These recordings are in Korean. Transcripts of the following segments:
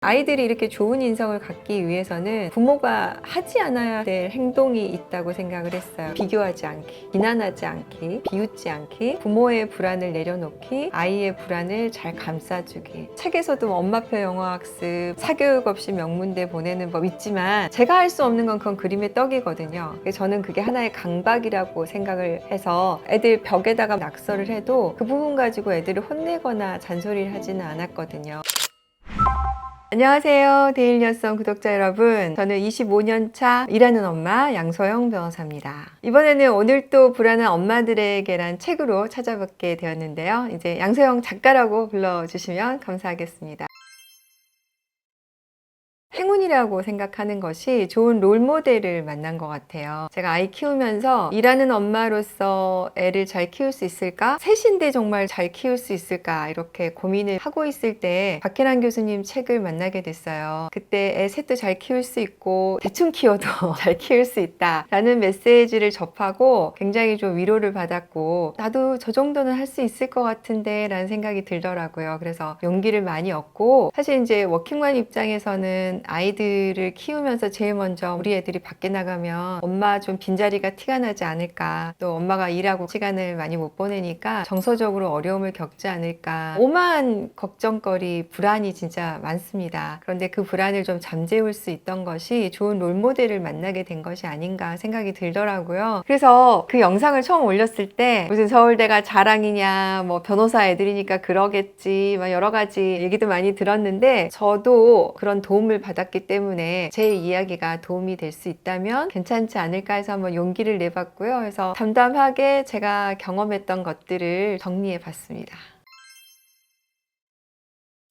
아이들이 이렇게 좋은 인성을 갖기 위해서는 부모가 하지 않아야 될 행동이 있다고 생각을 했어요. 비교하지 않기, 비난하지 않기, 비웃지 않기, 부모의 불안을 내려놓기, 아이의 불안을 잘 감싸주기. 책에서도 엄마표 영어학습, 사교육 없이 명문대 보내는 법 있지만 제가 할 수 없는 건 그건 그림의 떡이거든요. 저는 그게 하나의 강박이라고 생각을 해서 애들 벽에다가 낙서를 해도 그 부분 가지고 애들을 혼내거나 잔소리를 하지는 않았거든요. 안녕하세요. 데일리 여성 구독자 여러분. 저는 25년 차 일하는 엄마 양소영 변호사입니다. 이번에는 오늘 또 불안한 엄마들에게란 책으로 찾아뵙게 되었는데요. 이제 양소영 작가라고 불러주시면 감사하겠습니다. 행운이라고 생각하는 것이 좋은 롤모델을 만난 것 같아요. 제가 아이 키우면서 일하는 엄마로서 애를 잘 키울 수 있을까? 셋인데 정말 잘 키울 수 있을까? 이렇게 고민을 하고 있을 때 박혜란 교수님 책을 만나게 됐어요. 그때 애 셋도 잘 키울 수 있고 대충 키워도 잘 키울 수 있다 라는 메시지를 접하고 굉장히 좀 위로를 받았고 나도 저 정도는 할 수 있을 것 같은데 라는 생각이 들더라고요. 그래서 용기를 많이 얻고 사실 이제 워킹맘 입장에서는 아이들을 키우면서 제일 먼저 우리 애들이 밖에 나가면 엄마 좀 빈자리가 티가 나지 않을까, 또 엄마가 일하고 시간을 많이 못 보내니까 정서적으로 어려움을 겪지 않을까, 오만 걱정거리, 불안이 진짜 많습니다. 그런데 그 불안을 좀 잠재울 수 있던 것이 좋은 롤모델을 만나게 된 것이 아닌가 생각이 들더라고요. 그래서 그 영상을 처음 올렸을 때 무슨 서울대가 자랑이냐, 뭐 변호사 애들이니까 그러겠지, 막 여러 가지 얘기도 많이 들었는데 저도 그런 도움을 받았기 때문에 제 이야기가 도움이 될 수 있다면 괜찮지 않을까 해서 한번 용기를 내봤고요. 그래서 담담하게 제가 경험했던 것들을 정리해 봤습니다.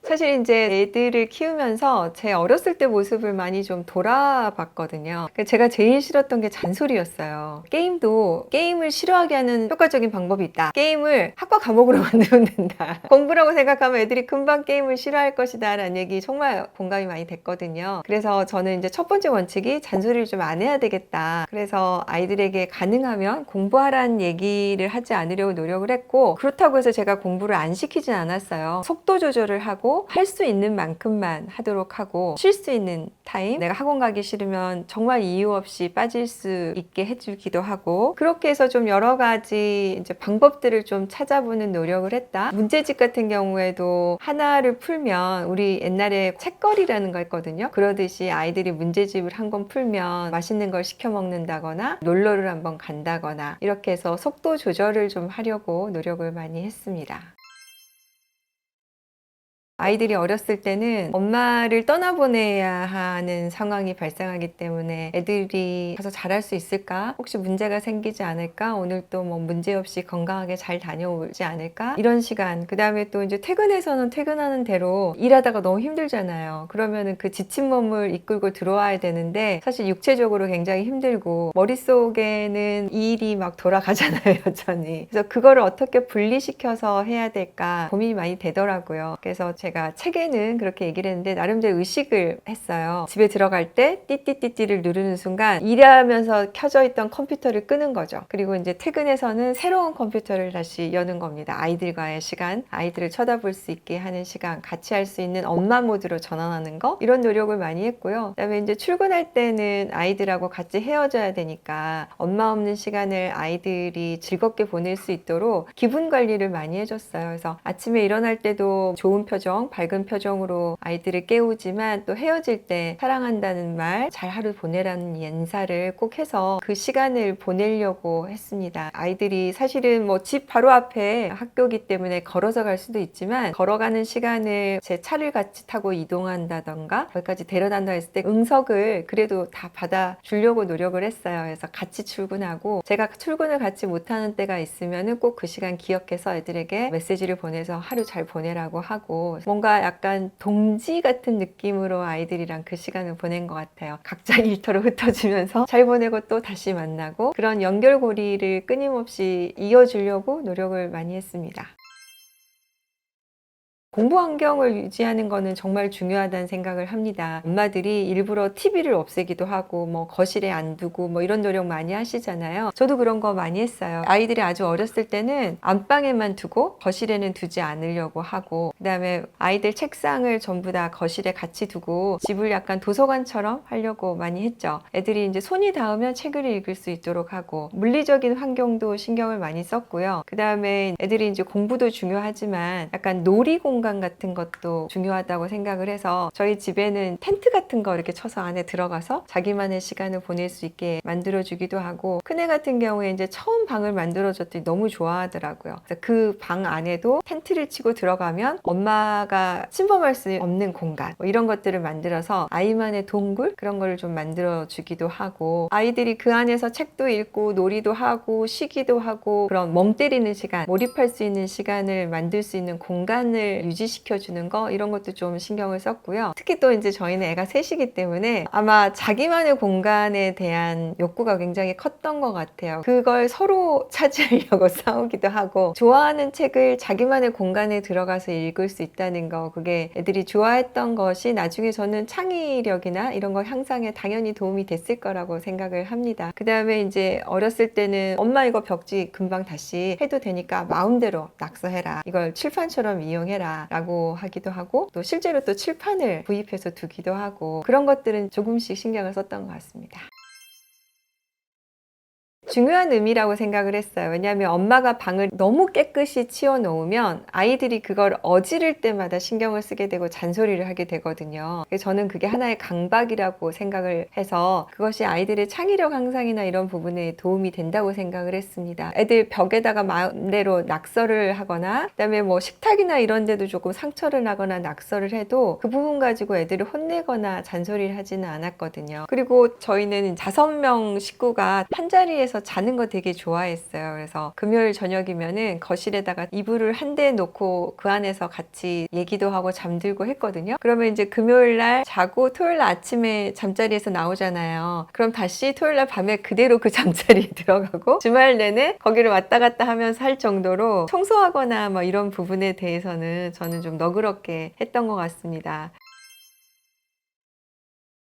사실 이제 애들을 키우면서 제 어렸을 때 모습을 많이 좀 돌아봤거든요. 제가 제일 싫었던 게 잔소리였어요. 게임을 싫어하게 하는 효과적인 방법이 있다. 게임을 학과 과목으로 만들면 된다. 공부라고 생각하면 애들이 금방 게임을 싫어할 것이다 라는 얘기 정말 공감이 많이 됐거든요. 그래서 저는 이제 첫 번째 원칙이 잔소리를 좀 안 해야 되겠다. 그래서 아이들에게 가능하면 공부하라는 얘기를 하지 않으려고 노력을 했고, 그렇다고 해서 제가 공부를 안 시키진 않았어요. 속도 조절을 하고 할 수 있는 만큼만 하도록 하고, 쉴 수 있는 타임, 내가 학원 가기 싫으면 정말 이유 없이 빠질 수 있게 해주기도 하고, 그렇게 해서 좀 여러 가지 이제 방법들을 좀 찾아보는 노력을 했다. 문제집 같은 경우에도 하나를 풀면 우리 옛날에 책거리라는 거 했거든요. 그러듯이 아이들이 문제집을 한 권 풀면 맛있는 걸 시켜 먹는다거나 놀러를 한번 간다거나 이렇게 해서 속도 조절을 좀 하려고 노력을 많이 했습니다. 아이들이 어렸을 때는 엄마를 떠나보내야 하는 상황이 발생하기 때문에 애들이 가서 잘할 수 있을까? 혹시 문제가 생기지 않을까? 오늘 또 뭐 문제 없이 건강하게 잘 다녀오지 않을까? 이런 시간. 그 다음에 또 이제 퇴근해서는 퇴근하는 대로 일하다가 너무 힘들잖아요. 그러면은 그 지친 몸을 이끌고 들어와야 되는데 사실 육체적으로 굉장히 힘들고 머릿속에는 이 일이 막 돌아가잖아요, 여전히. 그래서 그거를 어떻게 분리시켜서 해야 될까 고민이 많이 되더라고요. 그래서 제가 책에는 그렇게 얘기를 했는데 나름대로 의식을 했어요. 집에 들어갈 때 띠띠띠띠를 누르는 순간 일하면서 켜져 있던 컴퓨터를 끄는 거죠. 그리고 이제 퇴근해서는 새로운 컴퓨터를 다시 여는 겁니다. 아이들과의 시간, 아이들을 쳐다볼 수 있게 하는 시간, 같이 할 수 있는 엄마 모드로 전환하는 거, 이런 노력을 많이 했고요. 그다음에 이제 출근할 때는 아이들하고 같이 헤어져야 되니까 엄마 없는 시간을 아이들이 즐겁게 보낼 수 있도록 기분 관리를 많이 해줬어요. 그래서 아침에 일어날 때도 좋은 표정, 밝은 표정으로 아이들을 깨우지만 또 헤어질 때 사랑한다는 말, 잘 하루 보내라는 인사를 꼭 해서 그 시간을 보내려고 했습니다. 아이들이 사실은 뭐 집 바로 앞에 학교이기 때문에 걸어서 갈 수도 있지만 걸어가는 시간을 제 차를 같이 타고 이동한다던가 거기까지 데려단다 했을 때 응석을 그래도 다 받아주려고 노력을 했어요. 그래서 같이 출근하고 제가 출근을 같이 못하는 때가 있으면 꼭 그 시간 기억해서 애들에게 메시지를 보내서 하루 잘 보내라고 하고, 뭔가 약간 동지 같은 느낌으로 아이들이랑 그 시간을 보낸 것 같아요. 각자 일터로 흩어지면서 잘 보내고 또 다시 만나고, 그런 연결고리를 끊임없이 이어주려고 노력을 많이 했습니다. 공부 환경을 유지하는 거는 정말 중요하다는 생각을 합니다. 엄마들이 일부러 TV를 없애기도 하고 뭐 거실에 안 두고 뭐 이런 노력 많이 하시잖아요. 저도 그런 거 많이 했어요. 아이들이 아주 어렸을 때는 안방에만 두고 거실에는 두지 않으려고 하고, 그다음에 아이들 책상을 전부 다 거실에 같이 두고 집을 약간 도서관처럼 하려고 많이 했죠. 애들이 이제 손이 닿으면 책을 읽을 수 있도록 하고, 물리적인 환경도 신경을 많이 썼고요. 그다음에 애들이 이제 공부도 중요하지만 약간 놀이 공간 같은 것도 중요하다고 생각을 해서 저희 집에는 텐트 같은 거 이렇게 쳐서 안에 들어가서 자기만의 시간을 보낼 수 있게 만들어 주기도 하고, 큰애 같은 경우에 이제 처음 방을 만들어 줬더니 너무 좋아하더라고요. 그 방 안에도 텐트를 치고 들어가면 엄마가 침범할 수 없는 공간, 뭐 이런 것들을 만들어서 아이만의 동굴 그런 거를 좀 만들어 주기도 하고, 아이들이 그 안에서 책도 읽고 놀이도 하고 쉬기도 하고 그런 멍 때리는 시간, 몰입할 수 있는 시간을 만들 수 있는 공간을 유지시켜 주는 거, 이런 것도 좀 신경을 썼고요. 특히 또 이제 저희는 애가 셋이기 때문에 아마 자기만의 공간에 대한 욕구가 굉장히 컸던 것 같아요. 그걸 서로 차지하려고 싸우기도 하고, 좋아하는 책을 자기만의 공간에 들어가서 읽을 수 있다는 거, 그게 애들이 좋아했던 것이 나중에 저는 창의력이나 이런 거 향상에 당연히 도움이 됐을 거라고 생각을 합니다. 그 다음에 이제 어렸을 때는 엄마 이거 벽지 금방 다시 해도 되니까 마음대로 낙서해라, 이걸 칠판처럼 이용해라 라고 하기도 하고, 또 실제로 또 칠판을 구입해서 두기도 하고, 그런 것들은 조금씩 신경을 썼던 것 같습니다. 중요한 의미라고 생각을 했어요. 왜냐하면 엄마가 방을 너무 깨끗이 치워 놓으면 아이들이 그걸 어지를 때마다 신경을 쓰게 되고 잔소리를 하게 되거든요. 그래서 저는 그게 하나의 강박이라고 생각을 해서 그것이 아이들의 창의력 향상이나 이런 부분에 도움이 된다고 생각을 했습니다. 애들 벽에다가 마음대로 낙서를 하거나, 그다음에 뭐 식탁이나 이런 데도 조금 상처를 나거나 낙서를 해도 그 부분 가지고 애들을 혼내거나 잔소리를 하지는 않았거든요. 그리고 저희는 5명 식구가 한 자리에서 자는 거 되게 좋아했어요. 그래서 금요일 저녁이면은 거실에다가 이불을 한 대 놓고 그 안에서 같이 얘기도 하고 잠들고 했거든요. 그러면 이제 금요일 날 자고 토요일 날 아침에 잠자리에서 나오잖아요. 그럼 다시 토요일 날 밤에 그대로 그 잠자리에 들어가고 주말 내내 거기를 왔다 갔다 하면서 할 정도로 청소하거나 뭐 이런 부분에 대해서는 저는 좀 너그럽게 했던 것 같습니다.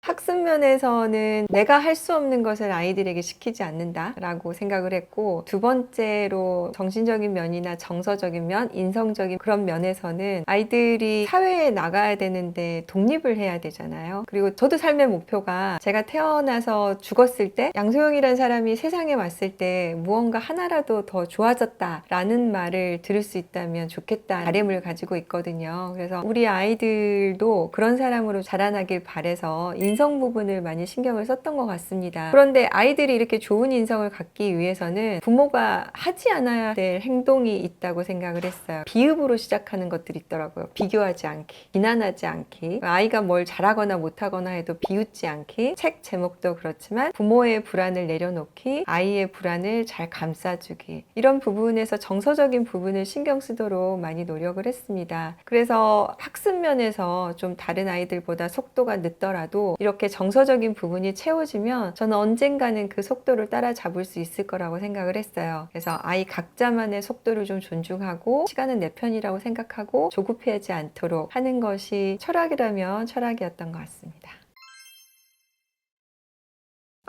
학습 면에서는 내가 할 수 없는 것을 아이들에게 시키지 않는다라고 생각을 했고, 두 번째로 정신적인 면이나 정서적인 면, 인성적인 그런 면에서는 아이들이 사회에 나가야 되는데 독립을 해야 되잖아요. 그리고 저도 삶의 목표가 제가 태어나서 죽었을 때 양소영이라는 사람이 세상에 왔을 때 무언가 하나라도 더 좋아졌다라는 말을 들을 수 있다면 좋겠다는 바람을 가지고 있거든요. 그래서 우리 아이들도 그런 사람으로 자라나길 바라서 인성 부분을 많이 신경을 썼던 것 같습니다. 그런데 아이들이 이렇게 좋은 인성을 갖기 위해서는 부모가 하지 않아야 될 행동이 있다고 생각을 했어요. 비읍으로 시작하는 것들이 있더라고요. 비교하지 않기, 비난하지 않기, 아이가 뭘 잘하거나 못하거나 해도 비웃지 않기, 책 제목도 그렇지만 부모의 불안을 내려놓기, 아이의 불안을 잘 감싸주기, 이런 부분에서 정서적인 부분을 신경 쓰도록 많이 노력을 했습니다. 그래서 학습 면에서 좀 다른 아이들보다 속도가 늦더라도 이렇게 정서적인 부분이 채워지면 저는 언젠가는 그 속도를 따라잡을 수 있을 거라고 생각을 했어요. 그래서 아이 각자만의 속도를 좀 존중하고 시간은 내 편이라고 생각하고 조급해하지 않도록 하는 것이 철학이라면 철학이었던 것 같습니다.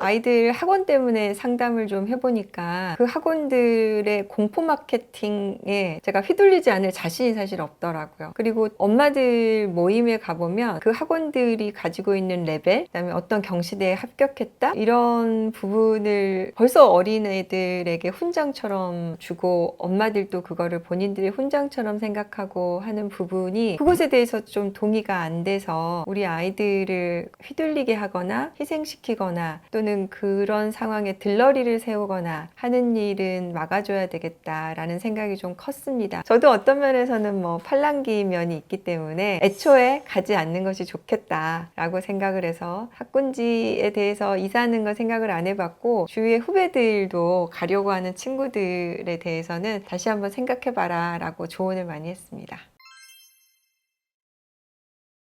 아이들 학원 때문에 상담을 좀 해보니까 그 학원들의 공포 마케팅에 제가 휘둘리지 않을 자신이 사실 없더라고요. 그리고 엄마들 모임에 가보면 그 학원들이 가지고 있는 레벨, 그다음에 어떤 경시대에 합격했다, 이런 부분을 벌써 어린애들에게 훈장처럼 주고 엄마들도 그거를 본인들의 훈장처럼 생각하고 하는 부분이, 그것에 대해서 좀 동의가 안 돼서 우리 아이들을 휘둘리게 하거나 희생시키거나 또는 그런 상황에 들러리를 세우거나 하는 일은 막아줘야 되겠다라는 생각이 좀 컸습니다. 저도 어떤 면에서는 뭐 팔랑귀 면이 있기 때문에 애초에 가지 않는 것이 좋겠다라고 생각을 해서 학군지에 대해서 이사하는 건 생각을 안 해봤고, 주위의 후배들도 가려고 하는 친구들에 대해서는 다시 한번 생각해봐라 라고 조언을 많이 했습니다.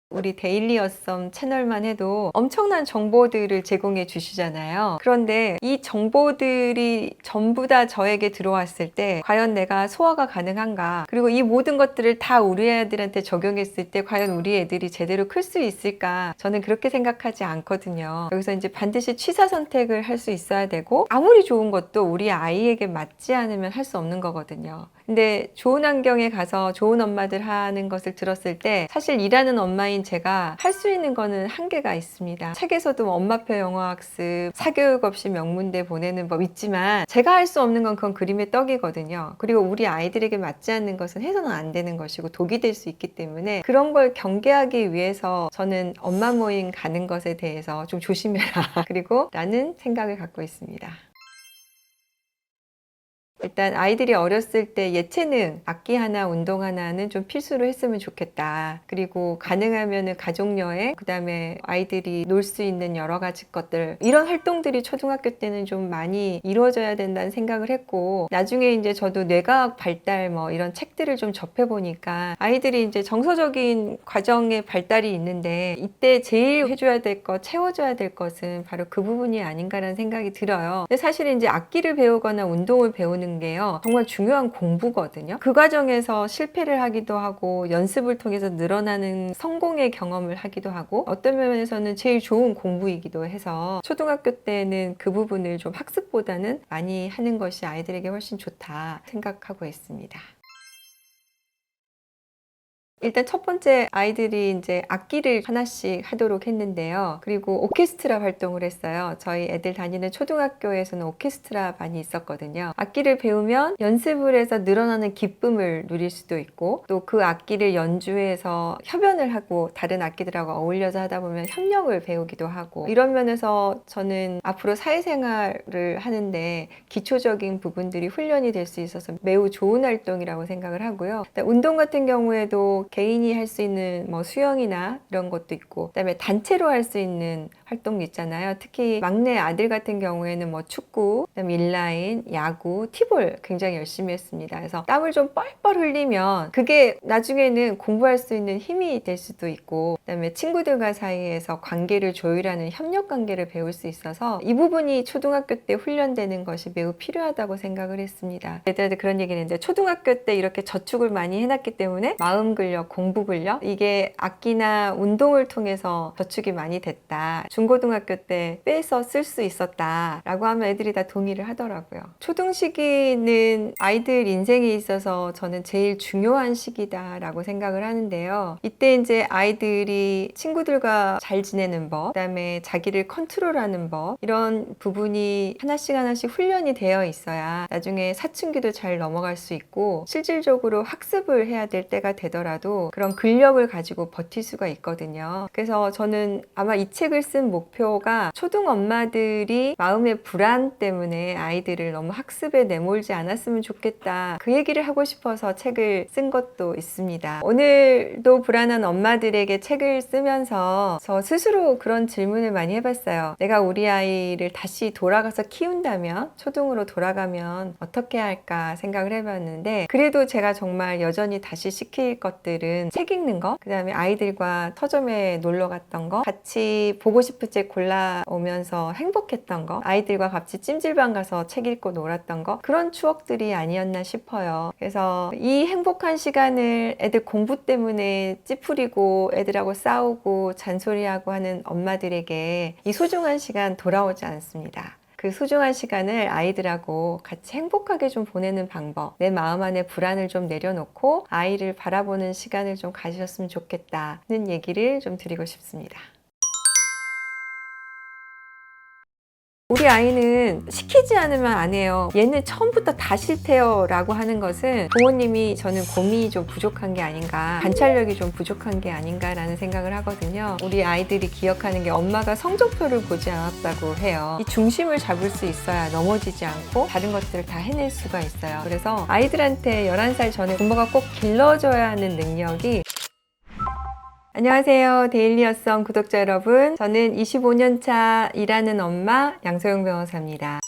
우리 데일리 어썸 채널만 해도 엄청난 정보들을 제공해 주시잖아요. 그런데 이 정보들이 전부 다 저에게 들어왔을 때 과연 내가 소화가 가능한가? 그리고 이 모든 것들을 다 우리 애들한테 적용했을 때 과연 우리 애들이 제대로 클 수 있을까? 저는 그렇게 생각하지 않거든요. 여기서 이제 반드시 취사 선택을 할 수 있어야 되고, 아무리 좋은 것도 우리 아이에게 맞지 않으면 할 수 없는 거거든요. 근데 좋은 환경에 가서 좋은 엄마들 하는 것을 들었을 때 사실 일하는 엄마인 제가 할 수 있는 거는 한계가 있습니다. 책에서도 엄마표 영어학습, 사교육 없이 명문대 보내는 법 있지만 제가 할 수 없는 건 그건 그림의 떡이거든요. 그리고 우리 아이들에게 맞지 않는 것은 해서는 안 되는 것이고 독이 될 수 있기 때문에 그런 걸 경계하기 위해서 저는 엄마 모임 가는 것에 대해서 좀 조심해라 그리고 라는 생각을 갖고 있습니다. 일단 아이들이 어렸을 때 예체능, 악기 하나, 운동 하나는 좀 필수로 했으면 좋겠다. 그리고 가능하면은 가족여행, 그 다음에 아이들이 놀 수 있는 여러 가지 것들, 이런 활동들이 초등학교 때는 좀 많이 이루어져야 된다는 생각을 했고, 나중에 이제 저도 뇌과학 발달 뭐 이런 책들을 좀 접해보니까 아이들이 이제 정서적인 과정의 발달이 있는데 이때 제일 해줘야 될 것, 채워줘야 될 것은 바로 그 부분이 아닌가라는 생각이 들어요. 근데 사실 이제 악기를 배우거나 운동을 배우는 게요, 정말 중요한 공부거든요. 그 과정에서 실패를 하기도 하고 연습을 통해서 늘어나는 성공의 경험을 하기도 하고 어떤 면에서는 제일 좋은 공부이기도 해서 초등학교 때는 그 부분을 좀 학습보다는 많이 하는 것이 아이들에게 훨씬 좋다 생각하고 있습니다. 일단 첫 번째 아이들이 이제 악기를 하나씩 하도록 했는데요. 그리고 오케스트라 활동을 했어요. 저희 애들 다니는 초등학교에서는 오케스트라 반이 있었거든요. 악기를 배우면 연습을 해서 늘어나는 기쁨을 누릴 수도 있고 또 그 악기를 연주해서 협연을 하고 다른 악기들하고 어울려서 하다 보면 협력을 배우기도 하고 이런 면에서 저는 앞으로 사회생활을 하는데 기초적인 부분들이 훈련이 될 수 있어서 매우 좋은 활동이라고 생각을 하고요. 운동 같은 경우에도 개인이 할 수 있는 뭐 수영이나 이런 것도 있고 그다음에 단체로 할 수 있는 활동도 있잖아요. 특히 막내 아들 같은 경우에는 뭐 축구, 그다음에 인라인, 야구, 티볼 굉장히 열심히 했습니다. 그래서 땀을 좀 뻘뻘 흘리면 그게 나중에는 공부할 수 있는 힘이 될 수도 있고 그다음에 친구들과 사이에서 관계를 조율하는 협력 관계를 배울 수 있어서 이 부분이 초등학교 때 훈련되는 것이 매우 필요하다고 생각을 했습니다. 애들한테 그런 얘기는 했는데 초등학교 때 이렇게 저축을 많이 해놨기 때문에 마음 근력, 공부 근력 이게 악기나 운동을 통해서 저축이 많이 됐다. 중고등학교 때 빼서 쓸 수 있었다 라고 하면 애들이 다 동의를 하더라고요. 초등 시기는 아이들 인생에 있어서 저는 제일 중요한 시기다 라고 생각을 하는데요. 이때 이제 아이들이 친구들과 잘 지내는 법, 그 다음에 자기를 컨트롤하는 법 이런 부분이 하나씩 하나씩 훈련이 되어 있어야 나중에 사춘기도 잘 넘어갈 수 있고 실질적으로 학습을 해야 될 때가 되더라도 그런 근력을 가지고 버틸 수가 있거든요. 그래서 저는 아마 이 책을 쓴 목표가 초등 엄마들이 마음의 불안 때문에 아이들을 너무 학습에 내몰지 않았으면 좋겠다 그 얘기를 하고 싶어서 책을 쓴 것도 있습니다. 오늘도 불안한 엄마들에게 책을 쓰면서 저 스스로 그런 질문을 많이 해봤어요. 내가 우리 아이를 다시 돌아가서 키운다면 초등으로 돌아가면 어떻게 할까 생각을 해봤는데 그래도 제가 정말 여전히 다시 시킬 것들은 책 읽는 거, 그 다음에 아이들과 서점에 놀러 갔던 거, 같이 보고 싶은 책 골라오면서 행복했던 거, 아이들과 같이 찜질방 가서 책 읽고 놀았던 거 그런 추억들이 아니었나 싶어요. 그래서 이 행복한 시간을 애들 공부 때문에 찌푸리고 애들하고 싸우고 잔소리하고 하는 엄마들에게 이 소중한 시간 돌아오지 않습니다. 그 소중한 시간을 아이들하고 같이 행복하게 좀 보내는 방법, 내 마음 안에 불안을 좀 내려놓고 아이를 바라보는 시간을 좀 가지셨으면 좋겠다는 얘기를 좀 드리고 싶습니다. 우리 아이는 시키지 않으면 안 해요. 얘는 처음부터 다 싫대요 라고 하는 것은 부모님이 저는 고민이 좀 부족한 게 아닌가, 관찰력이 좀 부족한 게 아닌가 라는 생각을 하거든요. 우리 아이들이 기억하는 게 엄마가 성적표를 보지 않았다고 해요. 이 중심을 잡을 수 있어야 넘어지지 않고 다른 것들을 다 해낼 수가 있어요. 그래서 아이들한테 11살 전에 부모가 꼭 길러줘야 하는 능력이 안녕하세요. 데일리 어썸 구독자 여러분. 저는 25년 차 일하는 엄마 양소영 변호사입니다.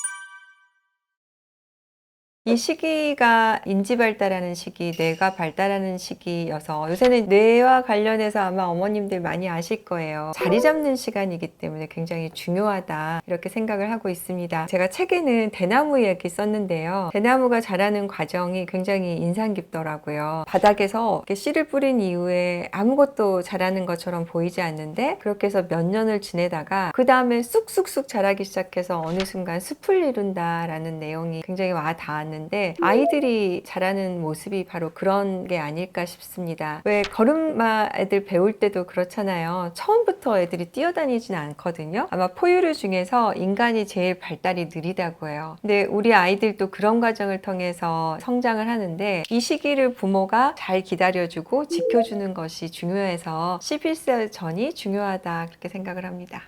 이 시기가 인지 발달하는 시기, 뇌가 발달하는 시기여서 요새는 뇌와 관련해서 아마 어머님들 많이 아실 거예요. 자리 잡는 시간이기 때문에 굉장히 중요하다 이렇게 생각을 하고 있습니다. 제가 책에는 대나무 이야기 썼는데요. 대나무가 자라는 과정이 굉장히 인상 깊더라고요. 바닥에서 이렇게 씨를 뿌린 이후에 아무것도 자라는 것처럼 보이지 않는데 그렇게 해서 몇 년을 지내다가 그 다음에 쑥쑥쑥 자라기 시작해서 어느 순간 숲을 이룬다라는 내용이 굉장히 와 닿았는데 아이들이 자라는 모습이 바로 그런 게 아닐까 싶습니다. 왜 걸음마 애들 배울 때도 그렇잖아요. 처음부터 애들이 뛰어다니지는 않거든요. 아마 포유류 중에서 인간이 제일 발달이 느리다고 해요. 근데 우리 아이들도 그런 과정을 통해서 성장을 하는데 이 시기를 부모가 잘 기다려주고 지켜주는 것이 중요해서 11세 전이 중요하다 그렇게 생각을 합니다.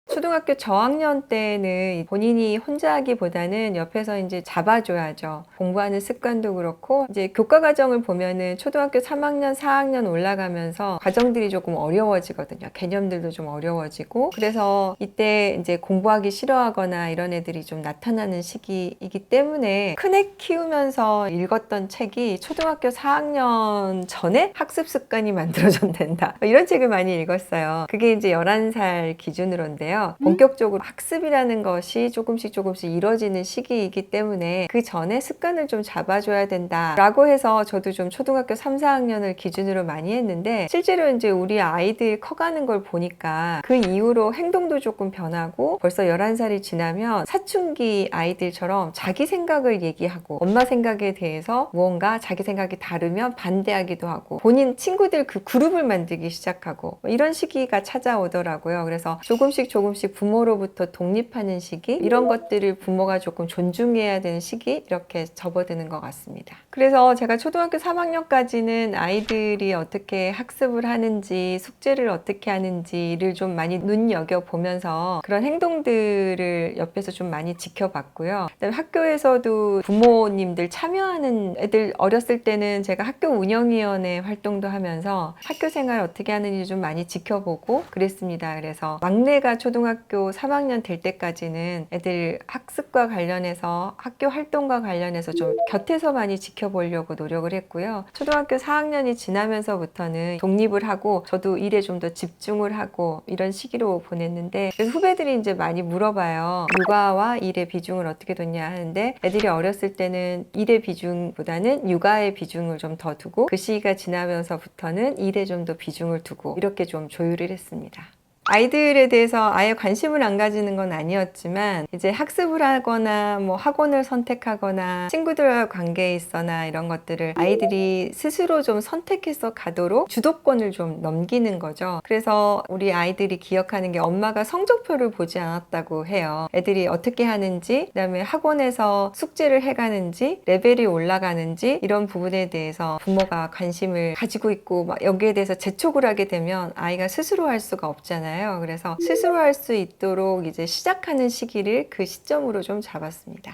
초등학교 저학년 때는 본인이 혼자 하기보다는 옆에서 이제 잡아줘야죠. 공부하는 습관도 그렇고, 이제 교과 과정을 보면은 초등학교 3학년, 4학년 올라가면서 과정들이 조금 어려워지거든요. 개념들도 좀 어려워지고. 그래서 이때 이제 공부하기 싫어하거나 이런 애들이 좀 나타나는 시기이기 때문에 큰애 키우면서 읽었던 책이 초등학교 4학년 전에 학습 습관이 만들어진다. 이런 책을 많이 읽었어요. 그게 이제 11살 기준으로인데요. 본격적으로 학습이라는 것이 조금씩 이루어지는 시기이기 때문에 그 전에 습관을 좀 잡아줘야 된다라고 해서 저도 좀 초등학교 3, 4학년을 기준으로 많이 했는데 실제로 이제 우리 아이들 커가는 걸 보니까 그 이후로 행동도 조금 변하고 벌써 11살이 지나면 사춘기 아이들처럼 자기 생각을 얘기하고 엄마 생각에 대해서 무언가 자기 생각이 다르면 반대하기도 하고 본인 친구들 그 그룹을 만들기 시작하고 이런 시기가 찾아오더라고요. 그래서 조금씩 부모로부터 독립하는 시기 이런 것들을 부모가 조금 존중해야 되는 시기 이렇게 접어드는 것 같습니다. 그래서 제가 초등학교 3학년까지는 아이들이 어떻게 학습을 하는지 숙제를 어떻게 하는지를 좀 많이 눈여겨보면서 그런 행동들을 옆에서 좀 많이 지켜봤고요. 그다음에 학교에서도 부모님들 참여하는 애들 어렸을 때는 제가 학교 운영위원회 활동도 하면서 학교 생활 어떻게 하는지 좀 많이 지켜보고 그랬습니다. 그래서 막내가 초등학교 3학년 될 때까지는 애들 학습과 관련해서 학교 활동과 관련해서 좀 곁에서 많이 지켜보려고 노력을 했고요. 초등학교 4학년이 지나면서부터는 독립을 하고 저도 일에 좀 더 집중을 하고 이런 시기로 보냈는데 그래서 후배들이 이제 많이 물어봐요. 육아와 일의 비중을 어떻게 뒀냐 하는데 애들이 어렸을 때는 일의 비중보다는 육아의 비중을 좀 더 두고 그 시기가 지나면서부터는 일에 좀 더 비중을 두고 이렇게 좀 조율을 했습니다. 아이들에 대해서 아예 관심을 안 가지는 건 아니었지만 이제 학습을 하거나 뭐 학원을 선택하거나 친구들과 관계에 있어나 이런 것들을 아이들이 스스로 좀 선택해서 가도록 주도권을 좀 넘기는 거죠. 그래서 우리 아이들이 기억하는 게 엄마가 성적표를 보지 않았다고 해요. 애들이 어떻게 하는지 그다음에 학원에서 숙제를 해가는지 레벨이 올라가는지 이런 부분에 대해서 부모가 관심을 가지고 있고 막 여기에 대해서 재촉을 하게 되면 아이가 스스로 할 수가 없잖아요. 그래서 스스로 할 수 있도록 이제 시작하는 시기를 그 시점으로 좀 잡았습니다.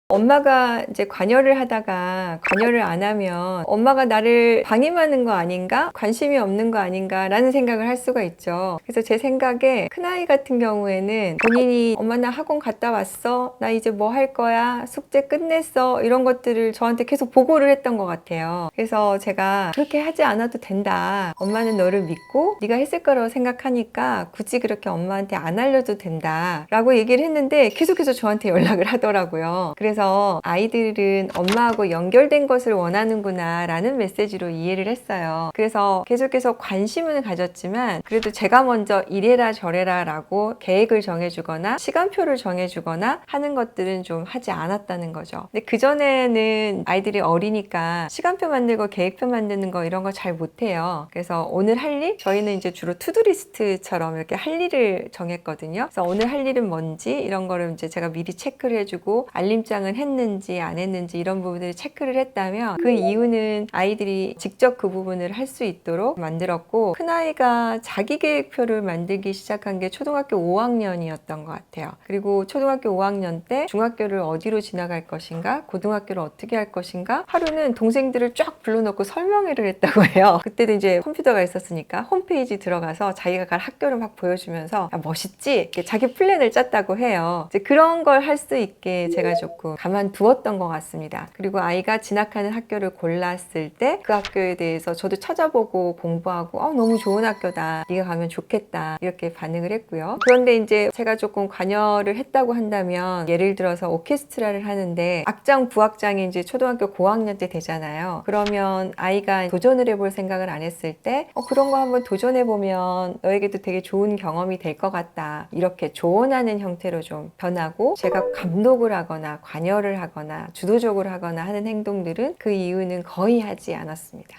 엄마가 이제 관여를 하다가 관여를 안 하면 엄마가 나를 방임하는 거 아닌가? 관심이 없는 거 아닌가? 라는 생각을 할 수가 있죠. 그래서 제 생각에 큰아이 같은 경우에는 본인이 엄마 나 학원 갔다 왔어? 나 이제 뭐 할 거야? 숙제 끝냈어? 이런 것들을 저한테 계속 보고를 했던 것 같아요. 그래서 제가 그렇게 하지 않아도 된다. 엄마는 너를 믿고 네가 했을 거라고 생각하니까 굳이 그렇게 엄마한테 안 알려도 된다. 라고 얘기를 했는데 계속해서 저한테 연락을 하더라고요. 그래서 아이들은 엄마하고 연결된 것을 원하는구나 라는 메시지로 이해를 했어요. 그래서 계속해서 관심은 가졌지만 그래도 제가 먼저 이래라 저래라 라고 계획을 정해주거나 시간표를 정해주거나 하는 것들은 좀 하지 않았다는 거죠. 근데 그전에는 아이들이 어리니까 시간표 만들고 계획표 만드는 거 이런 거 잘 못해요. 그래서 오늘 할 일? 저희는 이제 주로 투두리스트처럼 이렇게 할 일을 정했거든요. 그래서 오늘 할 일은 뭔지 이런 거를 이제 제가 미리 체크를 해주고 알림장을 당장은 했는지 안 했는지 이런 부분들을 체크를 했다면 그 이유는 아이들이 직접 그 부분을 할 수 있도록 만들었고, 큰아이가 자기계획표를 만들기 시작한 게 초등학교 5학년이었던 것 같아요. 그리고 초등학교 5학년 때 중학교를 어디로 지나갈 것인가, 고등학교를 어떻게 할 것인가, 하루는 동생들을 쫙 불러놓고 설명회를 했다고 해요. 그때도 이제 컴퓨터가 있었으니까 홈페이지 들어가서 자기가 갈 학교를 막 보여주면서 야, 멋있지? 이렇게 자기 플랜을 짰다고 해요. 이제 그런 걸 할 수 있게 제가 조금 가만두었던 것 같습니다. 그리고 아이가 진학하는 학교를 골랐을 때 그 학교에 대해서 저도 찾아보고 공부하고 너무 좋은 학교다, 네가 가면 좋겠다, 이렇게 반응을 했고요. 그런데 이제 제가 조금 관여를 했다고 한다면, 예를 들어서 오케스트라를 하는데 악장 부악장이 이제 초등학교 고학년 때 되잖아요. 그러면 아이가 도전을 해볼 생각을 안 했을 때 그런 거 한번 도전해보면 너에게도 되게 좋은 경험이 될 것 같다, 이렇게 조언하는 형태로 좀 변하고, 제가 감독을 하거나 관여를 하거나 주도적으로 하거나 하는 행동들은 그 이유는 거의 하지 않았습니다.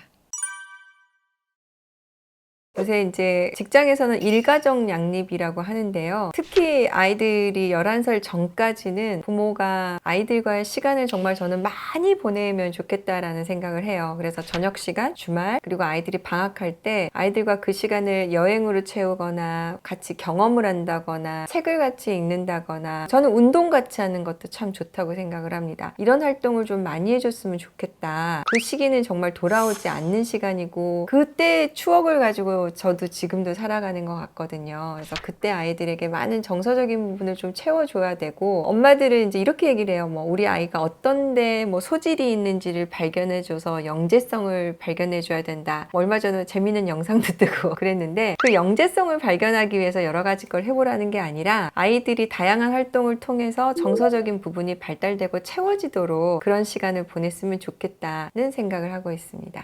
요새 이제 직장에서는 일가정 양립이라고 하는데요. 특히 아이들이 11살 전까지는 부모가 아이들과의 시간을 정말 저는 많이 보내면 좋겠다라는 생각을 해요. 그래서 저녁 시간, 주말, 그리고 아이들이 방학할 때 아이들과 그 시간을 여행으로 채우거나 같이 경험을 한다거나 책을 같이 읽는다거나, 저는 운동 같이 하는 것도 참 좋다고 생각을 합니다. 이런 활동을 좀 많이 해줬으면 좋겠다. 그 시기는 정말 돌아오지 않는 시간이고 그때 추억을 가지고 저도 지금도 살아가는 것 같거든요. 그래서 그때 아이들에게 많은 정서적인 부분을 좀 채워줘야 되고, 엄마들은 이제 이렇게 얘기를 해요. 우리 아이가 어떤데 소질이 있는지를 발견해줘서 영재성을 발견해줘야 된다. 얼마 전에 재밌는 영상도 뜨고 그랬는데, 그 영재성을 발견하기 위해서 여러 가지 걸 해보라는 게 아니라 아이들이 다양한 활동을 통해서 정서적인 부분이 발달되고 채워지도록 그런 시간을 보냈으면 좋겠다는 생각을 하고 있습니다.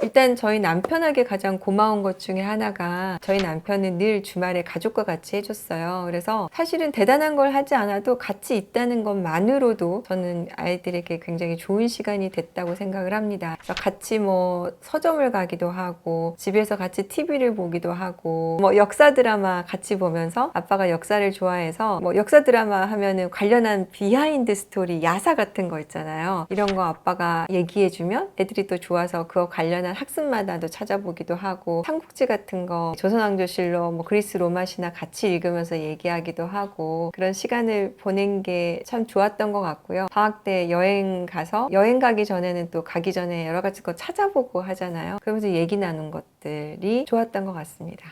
일단 저희 남편에게 가장 고마운 것 중에 하나가, 저희 남편은 늘 주말에 가족과 같이 해줬어요. 그래서 사실은 대단한 걸 하지 않아도 같이 있다는 것만으로도 저는 아이들에게 굉장히 좋은 시간이 됐다고 생각을 합니다. 그래서 같이 서점을 가기도 하고, 집에서 같이 TV를 보기도 하고, 역사 드라마 같이 보면서, 아빠가 역사를 좋아해서 역사 드라마 하면은 관련한 비하인드 스토리, 야사 같은 거 있잖아요. 이런 거 아빠가 얘기해주면 애들이 또 좋아서 그거 관련한 학습마다도 찾아보기도 하고, 삼국지 같은 거 조선왕조실록, 그리스 로마시나 같이 읽으면서 얘기하기도 하고, 그런 시간을 보낸 게 참 좋았던 것 같고요. 방학 때 여행 가기 전에는 또 가기 전에 여러 가지 거 찾아보고 하잖아요. 그러면서 얘기 나눈 것들이 좋았던 것 같습니다.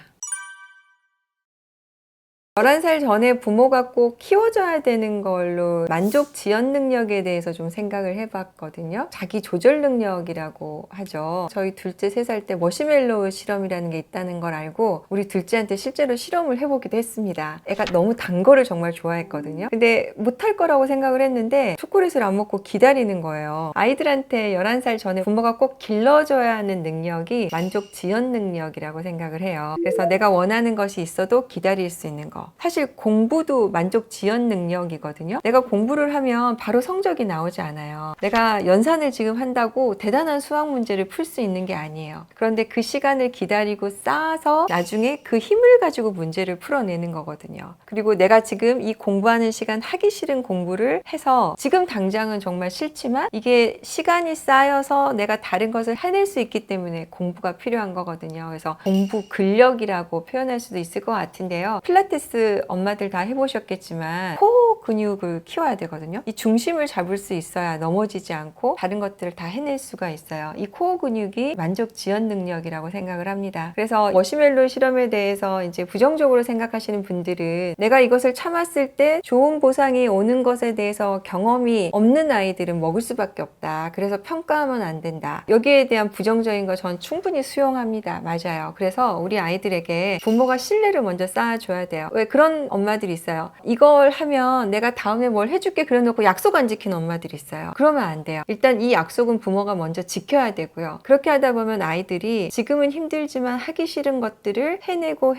11살 전에 부모가 꼭 키워줘야 되는 걸로 만족 지연 능력에 대해서 좀 생각을 해봤거든요. 자기 조절 능력이라고 하죠. 저희 둘째 3살 때 머시멜로우 실험이라는 게 있다는 걸 알고 우리 둘째한테 실제로 실험을 해보기도 했습니다. 애가 너무 단 거를 정말 좋아했거든요. 근데 못할 거라고 생각을 했는데 초콜릿을 안 먹고 기다리는 거예요. 아이들한테 11살 전에 부모가 꼭 길러줘야 하는 능력이 만족 지연 능력이라고 생각을 해요. 그래서 내가 원하는 것이 있어도 기다릴 수 있는 거. 사실 공부도 만족 지연 능력이거든요. 내가 공부를 하면 바로 성적이 나오지 않아요. 내가 연산을 지금 한다고 대단한 수학 문제를 풀 수 있는 게 아니에요. 그런데 그 시간을 기다리고 쌓아서 나중에 그 힘을 가지고 문제를 풀어내는 거거든요. 그리고 내가 지금 이 공부하는 시간, 하기 싫은 공부를 해서 지금 당장은 정말 싫지만 이게 시간이 쌓여서 내가 다른 것을 해낼 수 있기 때문에 공부가 필요한 거거든요. 그래서 공부 근력이라고 표현할 수도 있을 것 같은데요. 필라테스 엄마들 다 해보셨겠지만 코어 근육을 키워야 되거든요. 이 중심을 잡을 수 있어야 넘어지지 않고 다른 것들을 다 해낼 수가 있어요. 이 코어 근육이 만족 지연 능력이라고 생각을 합니다. 그래서 머시멜로 실험에 대해서 이제 부정적으로 생각하시는 분들은 내가 이것을 참았을 때 좋은 보상이 오는 것에 대해서 경험이 없는 아이들은 먹을 수밖에 없다. 그래서 평가하면 안 된다. 여기에 대한 부정적인 거 전 충분히 수용합니다. 맞아요. 그래서 우리 아이들에게 부모가 신뢰를 먼저 쌓아줘야 돼요. 왜 그런 엄마들이 있어요. 이걸 하면 내가 다음에 뭘 해줄게 그래놓고 약속 안 지키는 엄마들이 있어요. 그러면 안 돼요. 일단 이 약속은 부모가 먼저 지켜야 되고요. 그렇게 하다 보면 아이들이 지금은 힘들지만 하기 싫은 것들을 해내고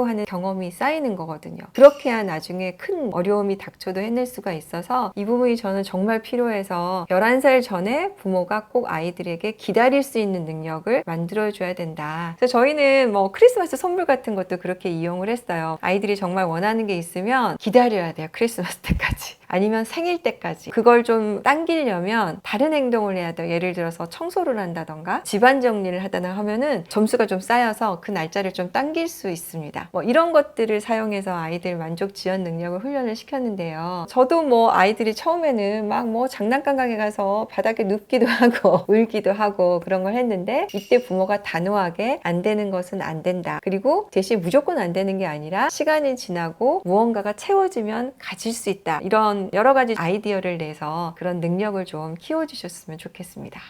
하는 경험이 쌓이는 거거든요. 그렇게 해야 나중에 큰 어려움이 닥쳐도 해낼 수가 있어서 이 부분이 저는 정말 필요해서 11살 전에 부모가 꼭 아이들에게 기다릴 수 있는 능력을 만들어줘야 된다. 그래서 저희는 크리스마스 선물 같은 것도 그렇게 이용을 했어요. 아이들이 정말 원하는 게 있으면 기다려야 돼요. 크리스마스 때까지. 아니면 생일 때까지. 그걸 좀 당기려면 다른 행동을 해야 돼요. 예를 들어서 청소를 한다던가 집안 정리를 하다가 하면은 점수가 좀 쌓여서 그 날짜를 좀 당길 수 있습니다. 뭐 이런 것들을 사용해서 아이들 만족 지연 능력을 훈련을 시켰는데요. 저도 뭐 아이들이 처음에는 막 뭐 장난감 가게 가서 바닥에 눕기도 하고 울기도 하고 그런 걸 했는데, 이때 부모가 단호하게 안 되는 것은 안 된다. 그리고 대신 무조건 안 되는 게 아니라 시간이 지나고 무언가가 채워지면 가질 수 있다. 이런 여러 가지 아이디어를 내서 그런 능력을 좀 키워주셨으면 좋겠습니다.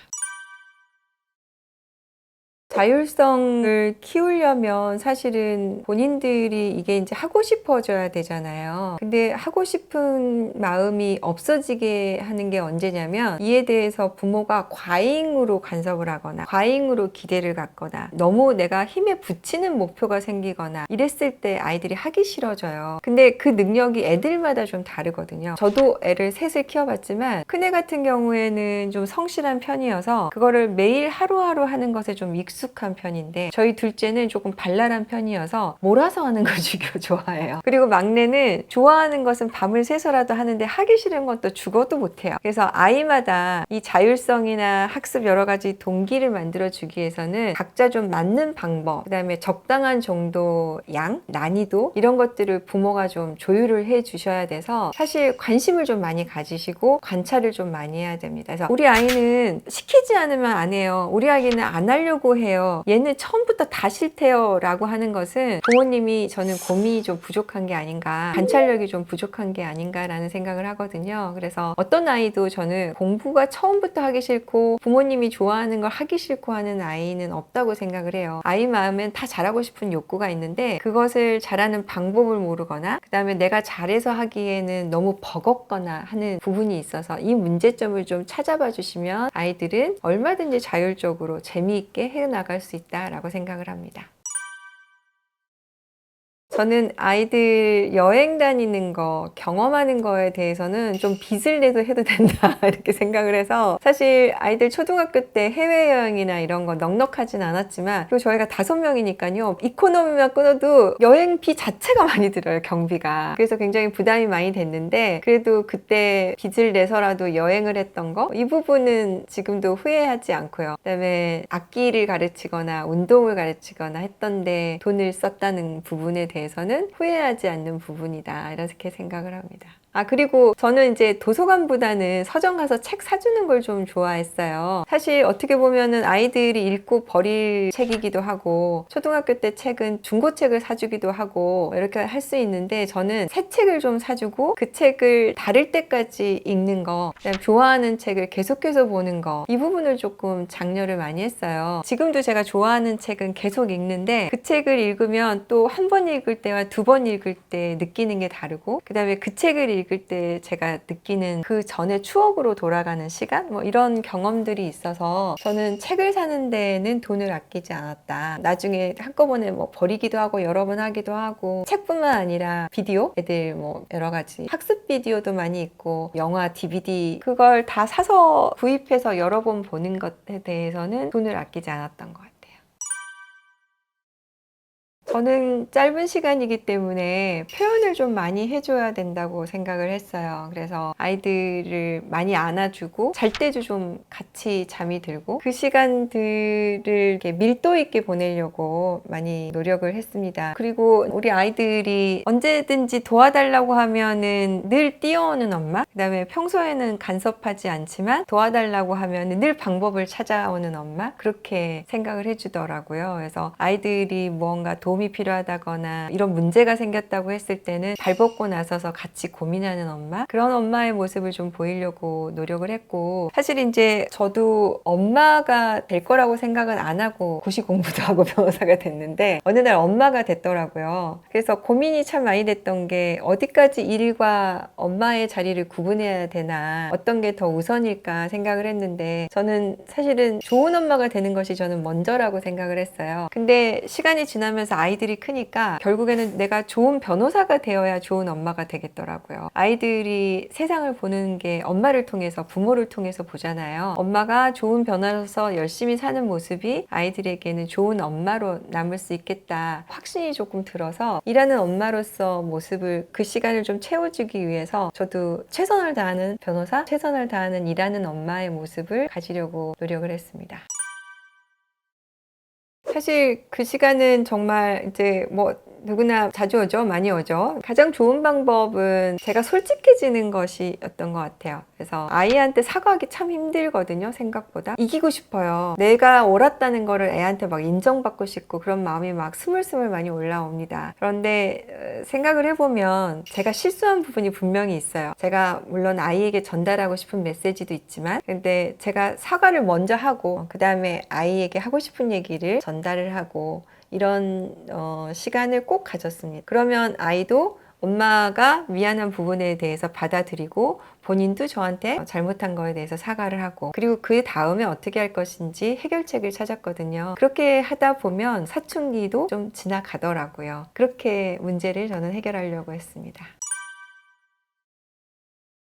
자율성을 키우려면 사실은 본인들이 이게 이제 하고 싶어져야 되잖아요. 근데 하고 싶은 마음이 없어지게 하는 게 언제냐면, 이에 대해서 부모가 과잉으로 간섭을 하거나 과잉으로 기대를 갖거나 너무 내가 힘에 부치는 목표가 생기거나 이랬을 때 아이들이 하기 싫어져요. 근데 그 능력이 애들마다 좀 다르거든요. 저도 애를 셋을 키워봤지만 큰애 같은 경우에는 좀 성실한 편이어서 그거를 매일 하루하루 하는 것에 좀 익숙한 편인데, 저희 둘째는 조금 발랄한 편이어서 몰아서 하는 걸 좋아해요. 그리고 막내는 좋아하는 것은 밤을 새서라도 하는데 하기 싫은 건 또 죽어도 못해요. 그래서 아이마다 이 자율성이나 학습 여러 가지 동기를 만들어 주기 위해서는 각자 좀 맞는 방법, 그 다음에 적당한 정도 양, 난이도 이런 것들을 부모가 좀 조율을 해 주셔야 돼서 사실 관심을 좀 많이 가지시고 관찰을 좀 많이 해야 됩니다. 그래서 우리 아이는 시키지 않으면 안 해요. 우리 아이는 안 하려고 해요. 얘는 처음부터 다 싫대요 라고 하는 것은 부모님이, 저는 고민이 좀 부족한 게 아닌가, 관찰력이 좀 부족한 게 아닌가라는 생각을 하거든요. 그래서 어떤 아이도 저는 공부가 처음부터 하기 싫고 부모님이 좋아하는 걸 하기 싫고 하는 아이는 없다고 생각을 해요. 아이 마음엔 다 잘하고 싶은 욕구가 있는데 그것을 잘하는 방법을 모르거나 그 다음에 내가 잘해서 하기에는 너무 버겁거나 하는 부분이 있어서 이 문제점을 좀 찾아봐 주시면 아이들은 얼마든지 자율적으로 재미있게 해나갈 수 있다라고 생각을 합니다. 저는 아이들 여행 다니는 거, 경험하는 거에 대해서는 좀 빚을 내도 해도 된다 이렇게 생각을 해서, 사실 아이들 초등학교 때 해외여행이나 이런 거 넉넉하진 않았지만, 그리고 저희가 5명이니까요 이코노미만 끊어도 여행비 자체가 많이 들어요, 경비가. 그래서 굉장히 부담이 많이 됐는데, 그래도 그때 빚을 내서라도 여행을 했던 거, 이 부분은 지금도 후회하지 않고요. 그 다음에 악기를 가르치거나 운동을 가르치거나 했던데 돈을 썼다는 부분에 대해서는 후회하지 않는 부분이다, 이렇게 생각을 합니다. 그리고 저는 이제 도서관보다는 서점 가서 책 사주는 걸 좀 좋아했어요. 사실 어떻게 보면은 아이들이 읽고 버릴 책이기도 하고, 초등학교 때 책은 중고책을 사주기도 하고 이렇게 할 수 있는데, 저는 새 책을 좀 사주고 그 책을 다를 때까지 읽는 거, 그다음 좋아하는 책을 계속해서 보는 거, 이 부분을 조금 장려를 많이 했어요. 지금도 제가 좋아하는 책은 계속 읽는데, 그 책을 읽으면 또 한 번 읽을 때와 두 번 읽을 때 느끼는 게 다르고, 그 다음에 그 책을 읽을 때 제가 느끼는 그 전의 추억으로 돌아가는 시간, 뭐 이런 경험들이 있어서 저는 책을 사는 데는 돈을 아끼지 않았다. 나중에 한꺼번에 뭐 버리기도 하고 여러 번 하기도 하고, 책뿐만 아니라 비디오, 애들 뭐 여러 가지 학습 비디오도 많이 있고 영화, DVD 그걸 다 사서 구입해서 여러 번 보는 것에 대해서는 돈을 아끼지 않았던 것 같아요. 저는 짧은 시간이기 때문에 표현을 좀 많이 해줘야 된다고 생각을 했어요. 그래서 아이들을 많이 안아주고 잘 때도 좀 같이 잠이 들고, 그 시간들을 이렇게 밀도 있게 보내려고 많이 노력을 했습니다. 그리고 우리 아이들이 언제든지 도와달라고 하면은 늘 뛰어오는 엄마, 그 다음에 평소에는 간섭하지 않지만 도와달라고 하면은 늘 방법을 찾아오는 엄마, 그렇게 생각을 해주더라고요. 그래서 아이들이 무언가 도움이 필요하다거나 이런 문제가 생겼다고 했을 때는 발벗고 나서서 같이 고민하는 엄마, 그런 엄마의 모습을 좀 보이려고 노력을 했고, 사실 이제 저도 엄마가 될 거라고 생각은 안 하고 고시 공부도 하고 변호사가 됐는데 어느 날 엄마가 됐더라고요. 그래서 고민이 참 많이 됐던 게, 어디까지 일과 엄마의 자리를 구분해야 되나, 어떤 게 더 우선일까 생각을 했는데, 저는 사실은 좋은 엄마가 되는 것이 저는 먼저라고 생각을 했어요. 근데 시간이 지나면서 아이들이 크니까 결국에는 내가 좋은 변호사가 되어야 좋은 엄마가 되겠더라고요. 아이들이 세상을 보는 게 엄마를 통해서, 부모를 통해서 보잖아요. 엄마가 좋은 변호사로서 열심히 사는 모습이 아이들에게는 좋은 엄마로 남을 수 있겠다 확신이 조금 들어서 일하는 엄마로서 모습을, 그 시간을 좀 채워주기 위해서 저도 최선을 다하는 변호사, 최선을 다하는 일하는 엄마의 모습을 가지려고 노력을 했습니다. 사실 그 시간은 정말 이제 뭐 누구나 자주 오죠. 많이 오죠. 가장 좋은 방법은 제가 솔직해지는 것이었던 것 같아요. 그래서 아이한테 사과하기 참 힘들거든요. 생각보다. 이기고 싶어요. 내가 옳았다는 거를 애한테 막 인정받고 싶고 그런 마음이 막 스물스물 많이 올라옵니다. 그런데 생각을 해보면 제가 실수한 부분이 분명히 있어요. 제가 물론 아이에게 전달하고 싶은 메시지도 있지만 근데 제가 사과를 먼저 하고 그 다음에 아이에게 하고 싶은 얘기를 전달을 하고 이런 시간을 꼭 가졌습니다. 그러면 아이도 엄마가 미안한 부분에 대해서 받아들이고 본인도 저한테 잘못한 거에 대해서 사과를 하고 그리고 그 다음에 어떻게 할 것인지 해결책을 찾았거든요. 그렇게 하다 보면 사춘기도 좀 지나가더라고요. 그렇게 문제를 저는 해결하려고 했습니다.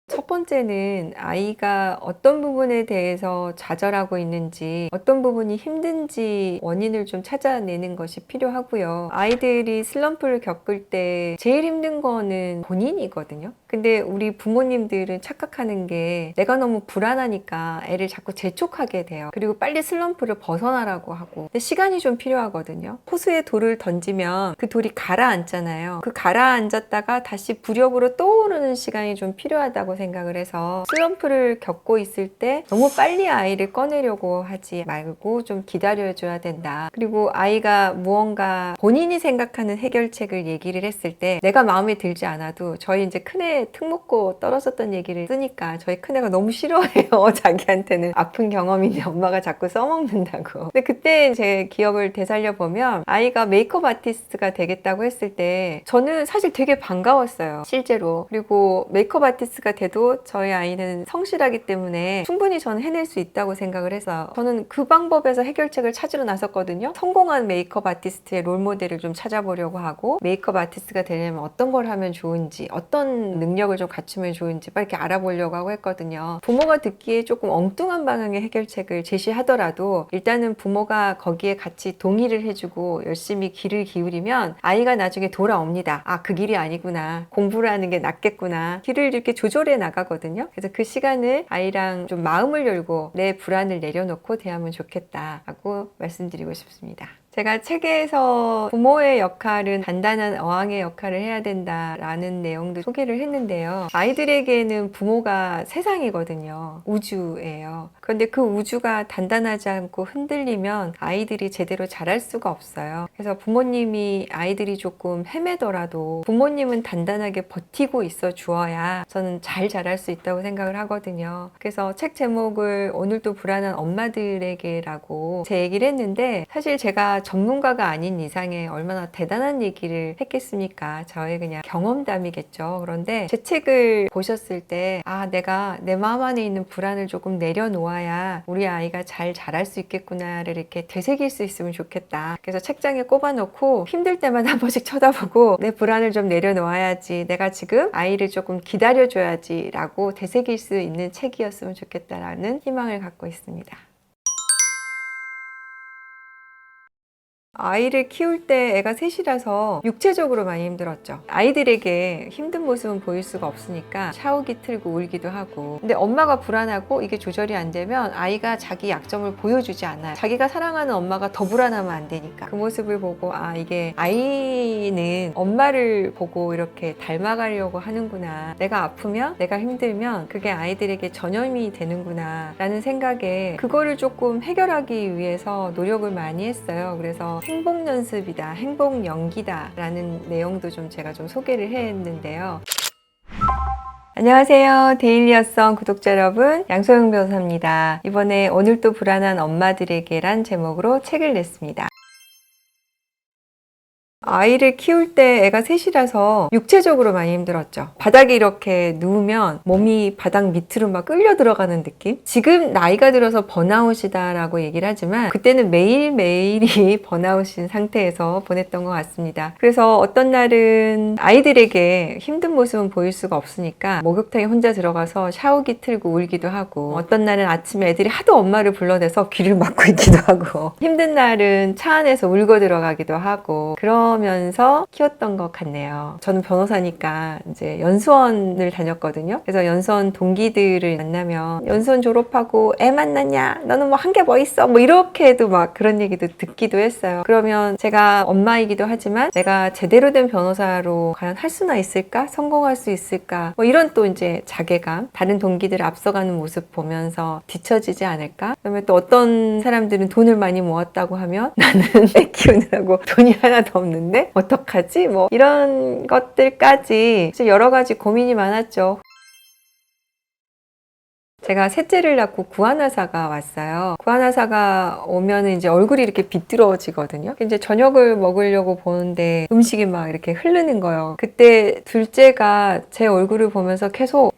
첫 번째는 아이가 어떤 부분에 대해서 좌절하고 있는지, 어떤 부분이 힘든지 원인을 좀 찾아내는 것이 필요하고요. 아이들이 슬럼프를 겪을 때 제일 힘든 거는 본인이거든요. 근데 우리 부모님들은 착각하는 게 내가 너무 불안하니까 애를 자꾸 재촉하게 돼요. 그리고 빨리 슬럼프를 벗어나라고 하고. 근데 시간이 좀 필요하거든요. 호수에 돌을 던지면 그 돌이 가라앉잖아요. 그 가라앉았다가 다시 부력으로 떠오르는 시간이 좀 필요하다고 생각을 해서 슬럼프를 겪고 있을 때 너무 빨리 아이를 꺼내려고 하지 말고 좀 기다려줘야 된다. 그리고 아이가 무언가 본인이 생각하는 해결책을 얘기를 했을 때 내가 마음에 들지 않아도 저희 이제 큰애 특목고 떨어졌던 얘기를 쓰니까 저희 큰애가 너무 싫어해요. 자기한테는 아픈 경험인데 엄마가 자꾸 써먹는다고. 근데 그때 제 기억을 되살려보면 아이가 메이크업 아티스트가 되겠다고 했을 때 저는 사실 되게 반가웠어요. 실제로. 그리고 메이크업 아티스트가 돼도 저희 아이는 성실하기 때문에 충분히 저는 해낼 수 있다고 생각을 해서 저는 그 방법에서 해결책을 찾으러 나섰거든요. 성공한 메이크업 아티스트의 롤모델을 좀 찾아보려고 하고 메이크업 아티스트가 되려면 어떤 걸 하면 좋은지 어떤 능력을 좀 갖추면 좋은지 이렇게 알아보려고 하고 했거든요. 부모가 듣기에 조금 엉뚱한 방향의 해결책을 제시하더라도 일단은 부모가 거기에 같이 동의를 해주고 열심히 귀를 기울이면 아이가 나중에 돌아옵니다. 아, 그 길이 아니구나. 공부를 하는 게 낫겠구나. 길을 이렇게 조절해 나가거든요. 그래서 그 시간을 아이랑 좀 마음을 열고 내 불안을 내려놓고 대하면 좋겠다고 말씀드리고 싶습니다. 제가 책에서 부모의 역할은 단단한 어항의 역할을 해야 된다라는 내용도 소개를 했는데요. 아이들에게는 부모가 세상이거든요. 우주예요. 그런데 그 우주가 단단하지 않고 흔들리면 아이들이 제대로 자랄 수가 없어요. 그래서 부모님이 아이들이 조금 헤매더라도 부모님은 단단하게 버티고 있어 주어야 저는 잘 자랄 수 있다고 생각을 하거든요. 그래서 책 제목을 오늘도 불안한 엄마들에게라고 제 얘기를 했는데 사실 제가 전문가가 아닌 이상에 얼마나 대단한 얘기를 했겠습니까? 저의 그냥 경험담이겠죠. 그런데 제 책을 보셨을 때 내가 내 마음 안에 있는 불안을 조금 내려놓아야 우리 아이가 잘 자랄 수 있겠구나를 이렇게 되새길 수 있으면 좋겠다. 그래서 책장에 꼽아놓고 힘들 때마다 한 번씩 쳐다보고 내 불안을 좀 내려놓아야지, 내가 지금 아이를 조금 기다려줘야지 라고 되새길 수 있는 책이었으면 좋겠다라는 희망을 갖고 있습니다. 아이를 키울 때 애가 셋이라서 육체적으로 많이 힘들었죠. 아이들에게 힘든 모습은 보일 수가 없으니까 샤워기 틀고 울기도 하고, 근데 엄마가 불안하고 이게 조절이 안 되면 아이가 자기 약점을 보여주지 않아요. 자기가 사랑하는 엄마가 더 불안하면 안 되니까. 그 모습을 보고 이게 아이는 엄마를 보고 이렇게 닮아가려고 하는구나, 내가 아프면 내가 힘들면 그게 아이들에게 전염이 되는구나 라는 생각에 그거를 조금 해결하기 위해서 노력을 많이 했어요. 그래서 행복 연습이다, 행복 연기다 라는 내용도 제가 소개를 했는데요. 안녕하세요. 데일리 여성 구독자 여러분, 양소영 변호사입니다. 이번에 오늘도 불안한 엄마들에게란 제목으로 책을 냈습니다. 아이를 키울 때 애가 셋이라서 육체적으로 많이 힘들었죠. 바닥에 이렇게 누우면 몸이 바닥 밑으로 막 끌려 들어가는 느낌? 지금 나이가 들어서 번아웃이다라고 얘기를 하지만 그때는 매일매일이 번아웃인 상태에서 보냈던 것 같습니다. 그래서 어떤 날은 아이들에게 힘든 모습은 보일 수가 없으니까 목욕탕에 혼자 들어가서 샤워기 틀고 울기도 하고, 어떤 날은 아침에 애들이 하도 엄마를 불러내서 귀를 막고 있기도 하고, 힘든 날은 차 안에서 울고 들어가기도 하고, 그러면서 키웠던 것 같네요. 저는 변호사니까 이제 연수원을 다녔거든요. 그래서 연수원 동기들을 만나면 연수원 졸업하고 애 만났냐? 너는 뭐 한 게 뭐 있어? 뭐 이렇게도 막 그런 얘기도 듣기도 했어요. 그러면 제가 엄마이기도 하지만 내가 제대로 된 변호사로 과연 할 수나 있을까? 성공할 수 있을까? 뭐 이런 또 이제 자괴감, 다른 동기들을 앞서가는 모습 보면서 뒤처지지 않을까? 그다음에 또 어떤 사람들은 돈을 많이 모았다고 하면 나는 애 키우느라고 돈이 하나도 없는데 어떡하지? 뭐 이런 것들까지 여러 가지 고민이 많았죠. 제가 셋째를 낳고 구안화사가 왔어요. 구안화사가 오면은 이제 얼굴이 이렇게 비뚤어지거든요. 이제 저녁을 먹으려고 보는데 음식이 막 이렇게 흐르는 거예요. 그때 둘째가 제 얼굴을 보면서 계속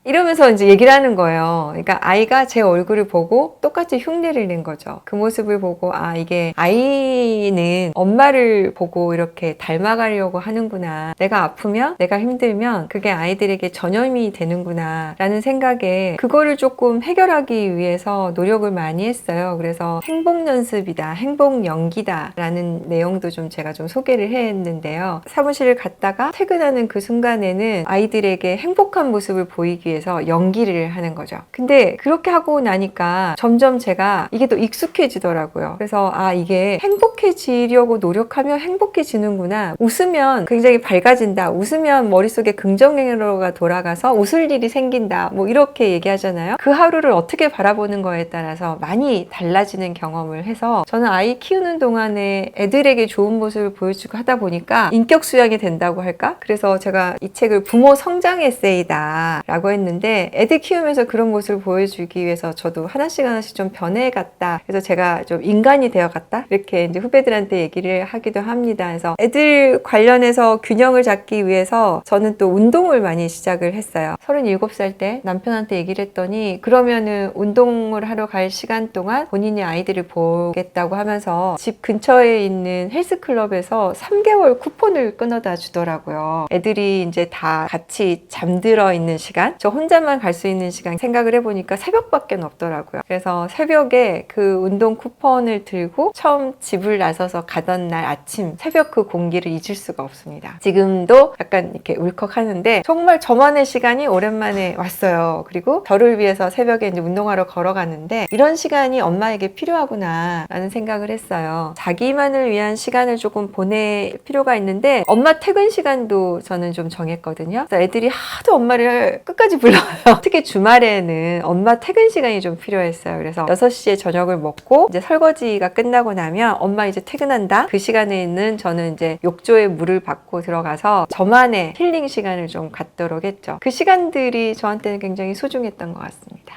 이러면서 이제 얘기를 하는 거예요. 그러니까 아이가 제 얼굴을 보고 똑같이 흉내를 낸 거죠. 그 모습을 보고 아, 이게 아이는 엄마를 보고 이렇게 닮아가려고 하는구나. 내가 아프면, 내가 힘들면 그게 아이들에게 전염이 되는구나 라는 생각에 그거를 조금 해결하기 위해서 노력을 많이 했어요. 그래서 행복 연습이다, 행복 연기다 라는 내용도 좀 제가 좀 소개를 했는데요. 사무실을 갔다가 퇴근하는 그 순간에는 아이들에게 행복한 모습을 보이기 위해서 연기를 하는 거죠. 근데 그렇게 하고 나니까 점점 제가 이게 또 익숙해지더라고요. 그래서 아, 이게 행복해지려고 노력하면 행복해지는구나. 웃으면 굉장히 밝아진다. 웃으면 머릿속에 긍정행로가 돌아가서 웃을 일이 생긴다. 뭐 이렇게 얘기하잖아요. 그 하루를 어떻게 바라보는 거에 따라서 많이 달라지는 경험을 해서 저는 아이 키우는 동안에 애들에게 좋은 모습을 보여주고 하다 보니까 인격 수양이 된다고 할까? 그래서 제가 이 책을 부모 성장 에세이다 라고 했는데 애들 키우면서 그런 모습을 보여주기 위해서 저도 하나씩 좀 변해갔다. 그래서 제가 좀 인간이 되어갔다. 이렇게 이제 후배들한테 얘기를 하기도 합니다. 그래서 애들 관련해서 균형을 잡기 위해서 저는 또 운동을 많이 시작을 했어요. 37살 때 남편한테 얘기를 했더니 그러면은 운동을 하러 갈 시간 동안 본인이 아이들을 보겠다고 하면서 집 근처에 있는 헬스클럽에서 3개월 쿠폰을 끊어다 주더라고요. 애들이 이제 다 같이 잠들어 있는 시간, 저 혼자만 갈 수 있는 시간 생각을 해보니까 새벽밖에 없더라고요. 그래서 새벽에 그 운동 쿠폰을 들고 처음 집을 나서서 가던 날 아침 새벽 그 공기를 잊을 수가 없습니다. 지금도 약간 이렇게 울컥하는데 정말 저만의 시간이 오랜만에 왔어요. 그리고 저를 위해서 새벽에 이제 운동하러 걸어가는데 이런 시간이 엄마에게 필요하구나 라는 생각을 했어요. 자기만을 위한 시간을 조금 보낼 필요가 있는데 엄마 퇴근 시간도 저는 좀 정했거든요. 그래서 애들이 하도 엄마를 끝까지 불러요. 특히 주말에는 엄마 퇴근 시간이 좀 필요했어요. 그래서 6시에 저녁을 먹고 이제 설거지가 끝나고 나면 엄마 이제 퇴근한다. 그 시간에는 저는 이제 욕조에 물을 받고 들어가서 저만의 힐링 시간을 좀 갖도록 했죠. 그 시간들이 저한테는 굉장히 소중했던 것 같습니다.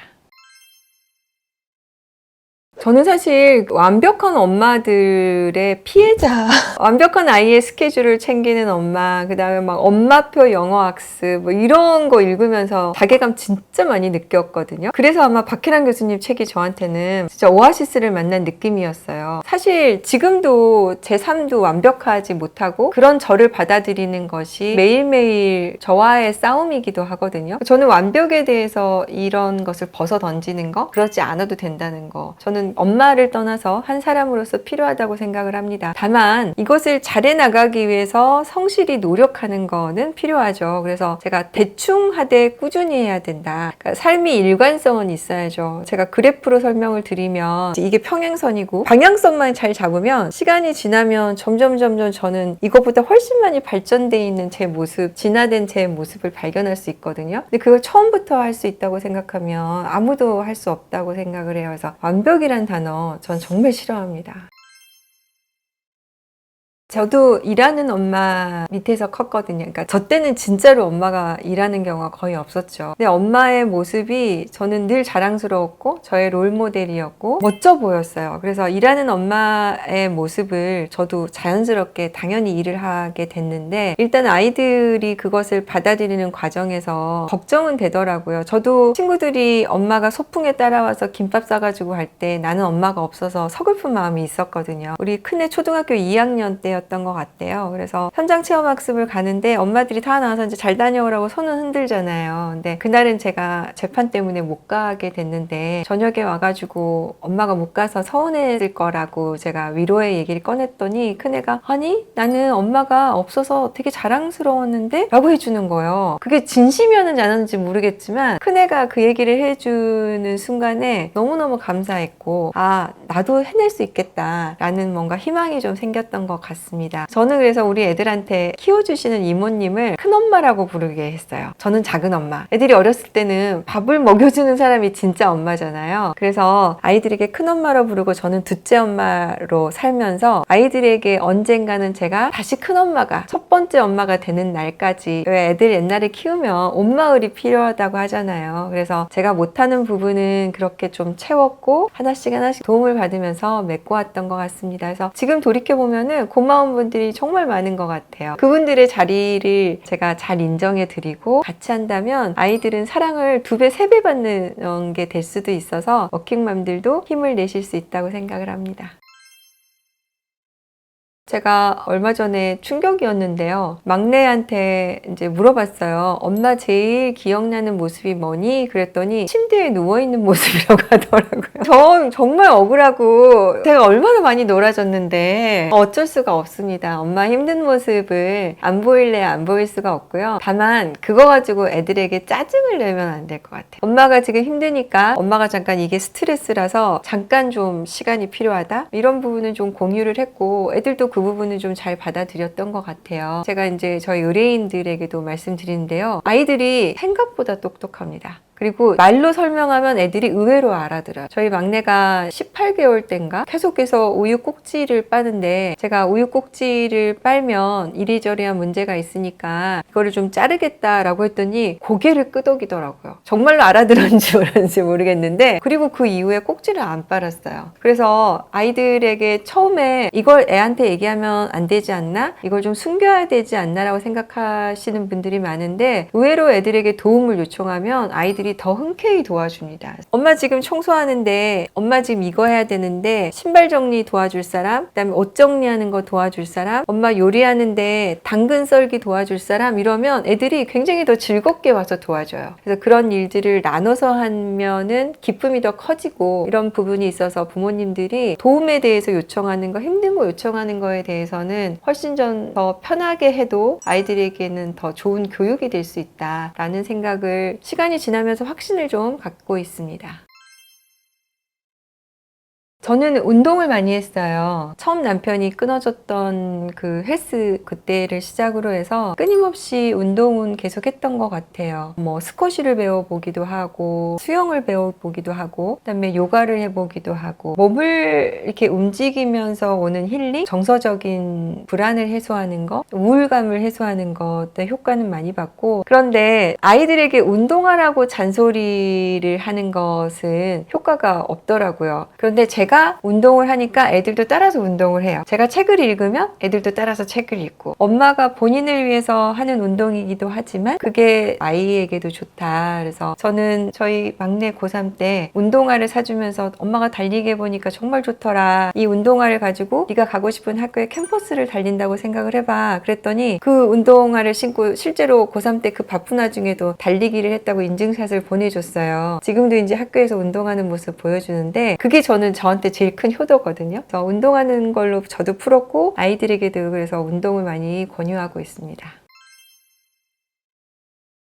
저는 사실 완벽한 엄마들의 피해자, 완벽한 아이의 스케줄을 챙기는 엄마, 그 다음에 막 엄마표 영어 학습 뭐 이런 거 읽으면서 자괴감 진짜 많이 느꼈거든요. 그래서 아마 박혜란 교수님 책이 저한테는 진짜 오아시스를 만난 느낌이었어요. 사실 지금도 제 삶도 완벽하지 못하고 그런 저를 받아들이는 것이 매일매일 저와의 싸움이기도 하거든요. 저는 완벽에 대해서 이런 것을 벗어 던지는 거, 그러지 않아도 된다는 거, 저는 엄마를 떠나서 한 사람으로서 필요하다고 생각을 합니다. 다만 이것을 잘해 나가기 위해서 성실히 노력하는 거는 필요하죠. 그래서 제가 대충 하되 꾸준히 해야 된다. 그러니까 삶이 일관성은 있어야죠. 제가 그래프로 설명을 드리면 이게 평행선이고 방향성만 잘 잡으면 시간이 지나면 점점 저는 이것보다 훨씬 많이 발전돼 있는 제 모습, 진화된 제 모습을 발견할 수 있거든요. 근데 그걸 처음부터 할 수 있다고 생각하면 아무도 할 수 없다고 생각을 해요. 그래서 완벽이란 단어 전 정말 싫어합니다. 저도 일하는 엄마 밑에서 컸거든요. 그러니까 저 때는 진짜로 엄마가 일하는 경우가 거의 없었죠. 근데 엄마의 모습이 저는 늘 자랑스러웠고 저의 롤모델이었고 멋져 보였어요. 그래서 일하는 엄마의 모습을 저도 자연스럽게 당연히 일을 하게 됐는데 일단 아이들이 그것을 받아들이는 과정에서 걱정은 되더라고요. 저도 친구들이 엄마가 소풍에 따라와서 김밥 싸가지고 갈 때 나는 엄마가 없어서 서글픈 마음이 있었거든요. 우리 큰애 초등학교 2학년 때였던 것 같아요. 그래서 현장 체험 학습을 가는데 엄마들이 다 나와서 이제 잘 다녀오라고 손은 흔들잖아요. 근데 그날은 제가 재판 때문에 못 가게 됐는데 저녁에 와가지고 엄마가 못 가서 서운했을 거라고 제가 위로의 얘기를 꺼냈더니 큰애가 아니 나는 엄마가 없어서 되게 자랑스러웠는데 라고 해주는 거예요. 그게 진심이었는지 안 했는지 모르겠지만 큰애가 그 얘기를 해주는 순간에 너무너무 감사했고 아 나도 해낼 수 있겠다 라는 뭔가 희망이 좀 생겼던 것 같습니다. 저는 그래서 우리 애들한테 키워주시는 이모님을 큰엄마라고 부르게 했어요. 저는 작은엄마. 애들이 어렸을 때는 밥을 먹여주는 사람이 진짜 엄마잖아요. 그래서 아이들에게 큰엄마로 부르고 저는 둘째 엄마로 살면서 아이들에게 언젠가는 제가 다시 큰엄마가 첫 번째 엄마가 되는 날까지 왜 애들 옛날에 키우면 온마을이 필요하다고 하잖아요. 그래서 제가 못하는 부분은 그렇게 좀 채웠고 하나씩 도움을 받으면서 메꿔왔던 것 같습니다. 그래서 지금 돌이켜보면은 고마운 분들이 정말 많은 것 같아요. 그분들의 자리를 제가 잘 인정해 드리고 같이 한다면 아이들은 사랑을 2배, 3배 받는 게 될 수도 있어서 워킹맘들도 힘을 내실 수 있다고 생각을 합니다. 제가 얼마 전에 충격이었는데요. 막내한테 이제 물어봤어요. 엄마 제일 기억나는 모습이 뭐니? 그랬더니 침대에 누워있는 모습이라고 하더라고요. 저 정말 억울하고 제가 얼마나 많이 놀아줬는데 어쩔 수가 없습니다. 엄마 힘든 모습을 안 보일래 안 보일 수가 없고요. 다만 그거 가지고 애들에게 짜증을 내면 안 될 것 같아요. 엄마가 지금 힘드니까 엄마가 잠깐 이게 스트레스라서 잠깐 좀 시간이 필요하다? 이런 부분은 좀 공유를 했고 애들도 그 부분을 좀 잘 받아들였던 것 같아요. 제가 이제 저희 의뢰인들에게도 말씀드리는데요. 아이들이 생각보다 똑똑합니다. 그리고 말로 설명하면 애들이 의외로 알아들어요. 저희 막내가 18개월 때인가 계속해서 우유 꼭지를 빠는데 제가 우유 꼭지를 빨면 이리저리한 문제가 있으니까 이거를 좀 자르겠다라고 했더니 고개를 끄덕이더라고요. 정말로 알아들었는지 모르는지 모르겠는데 그리고 그 이후에 꼭지를 안 빨았어요. 그래서 아이들에게 처음에 이걸 애한테 얘기하면 안 되지 않나? 이걸 좀 숨겨야 되지 않나? 라고 생각하시는 분들이 많은데 의외로 애들에게 도움을 요청하면 아이들이 더 흔쾌히 도와줍니다. 엄마 지금 청소하는데 엄마 지금 이거 해야 되는데 신발 정리 도와줄 사람, 그다음에 옷 정리하는 거 도와줄 사람, 엄마 요리하는데 당근 썰기 도와줄 사람 이러면 애들이 굉장히 더 즐겁게 와서 도와줘요. 그래서 그런 일들을 나눠서 하면은 기쁨이 더 커지고 이런 부분이 있어서 부모님들이 도움에 대해서 요청하는 거, 힘든 거 요청하는 거에 대해서는 훨씬 더 편하게 해도 아이들에게는 더 좋은 교육이 될 수 있다라는 생각을 시간이 지나면서 확신을 좀 갖고 있습니다. 저는 운동을 많이 했어요. 처음 남편이 끊어졌던 그 헬스 그때를 시작으로 해서 끊임없이 운동은 계속 했던 것 같아요. 뭐 스쿼시를 배워보기도 하고 수영을 배워보기도 하고 그다음에 요가를 해보기도 하고 몸을 이렇게 움직이면서 오는 힐링, 정서적인 불안을 해소하는 거, 우울감을 해소하는 것에 효과는 많이 받고 그런데 아이들에게 운동하라고 잔소리를 하는 것은 효과가 없더라고요. 그런데 제가 운동을 하니까 애들도 따라서 운동을 해요. 제가 책을 읽으면 애들도 따라서 책을 읽고 엄마가 본인을 위해서 하는 운동이기도 하지만 그게 아이에게도 좋다. 그래서 저는 저희 막내 고3 때 운동화를 사주면서 엄마가 달리기 해보니까 정말 좋더라. 이 운동화를 가지고 네가 가고 싶은 학교에 캠퍼스를 달린다고 생각을 해봐. 그랬더니 그 운동화를 신고 실제로 고3 때 그 바쁜 와중에도 달리기를 했다고 인증샷을 보내줬어요. 지금도 이제 학교에서 운동하는 모습 보여주는데 그게 저한테 제일 큰 효도거든요. 그래서 운동하는 걸로 저도 풀었고 아이들에게도 그래서 운동을 많이 권유하고 있습니다.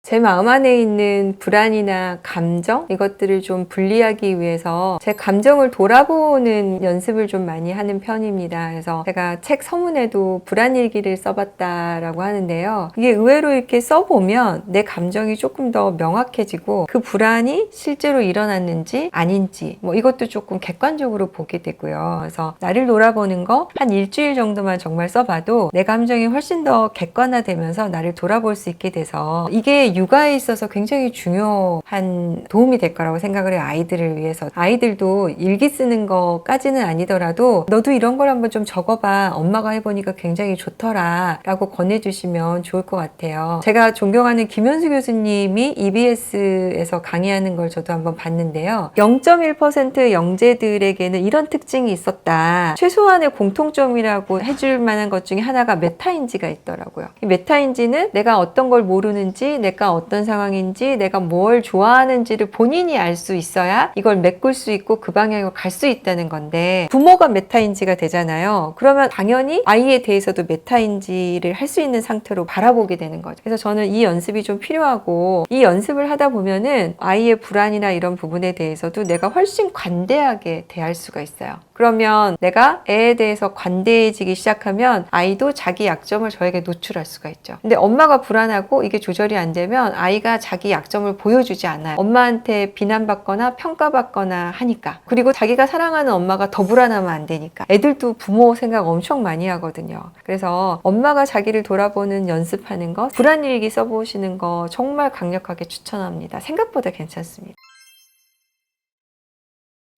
제 마음 안에 있는 불안이나 감정, 이것들을 좀 분리하기 위해서 제 감정을 돌아보는 연습을 좀 많이 하는 편입니다. 그래서 제가 책 서문에도 불안일기를 써봤다라고 하는데요. 이게 의외로 이렇게 써보면 내 감정이 조금 더 명확해지고 그 불안이 실제로 일어났는지 아닌지 이것도 조금 객관적으로 보게 되고요. 그래서 나를 돌아보는 거 한 일주일 정도만 정말 써봐도 내 감정이 훨씬 더 객관화되면서 나를 돌아볼 수 있게 돼서 이게 육아에 있어서 굉장히 중요한 도움이 될 거라고 생각을 해요. 아이들을 위해서. 아이들도 일기 쓰는 거까지는 아니더라도 너도 이런 걸 한번 좀 적어봐. 엄마가 해보니까 굉장히 좋더라 라고 권해주시면 좋을 것 같아요. 제가 존경하는 김현수 교수님이 EBS에서 강의하는 걸 저도 한번 봤는데요. 0.1% 영재들에게는 이런 특징이 있었다. 최소한의 공통점이라고 해줄 만한 것 중에 하나가 메타인지가 있더라고요. 이 메타인지는 내가 어떤 걸 모르는지, 내가 어떤 상황인지, 내가 뭘 좋아하는지를 본인이 알 수 있어야 이걸 메꿀 수 있고 그 방향으로 갈 수 있다는 건데, 부모가 메타인지가 되잖아요. 그러면 당연히 아이에 대해서도 메타인지를 할 수 있는 상태로 바라보게 되는 거죠. 그래서 저는 이 연습이 좀 필요하고, 이 연습을 하다 보면은 아이의 불안이나 이런 부분에 대해서도 내가 훨씬 관대하게 대할 수가 있어요. 그러면 내가 애에 대해서 관대해지기 시작하면 아이도 자기 약점을 저에게 노출할 수가 있죠. 근데 엄마가 불안하고 이게 조절이 안 되면 아이가 자기 약점을 보여주지 않아요. 엄마한테 비난받거나 평가받거나 하니까. 그리고 자기가 사랑하는 엄마가 더 불안하면 안 되니까. 애들도 부모 생각 엄청 많이 하거든요. 그래서 엄마가 자기를 돌아보는 연습하는 거, 불안일기 써보시는 거 정말 강력하게 추천합니다. 생각보다 괜찮습니다.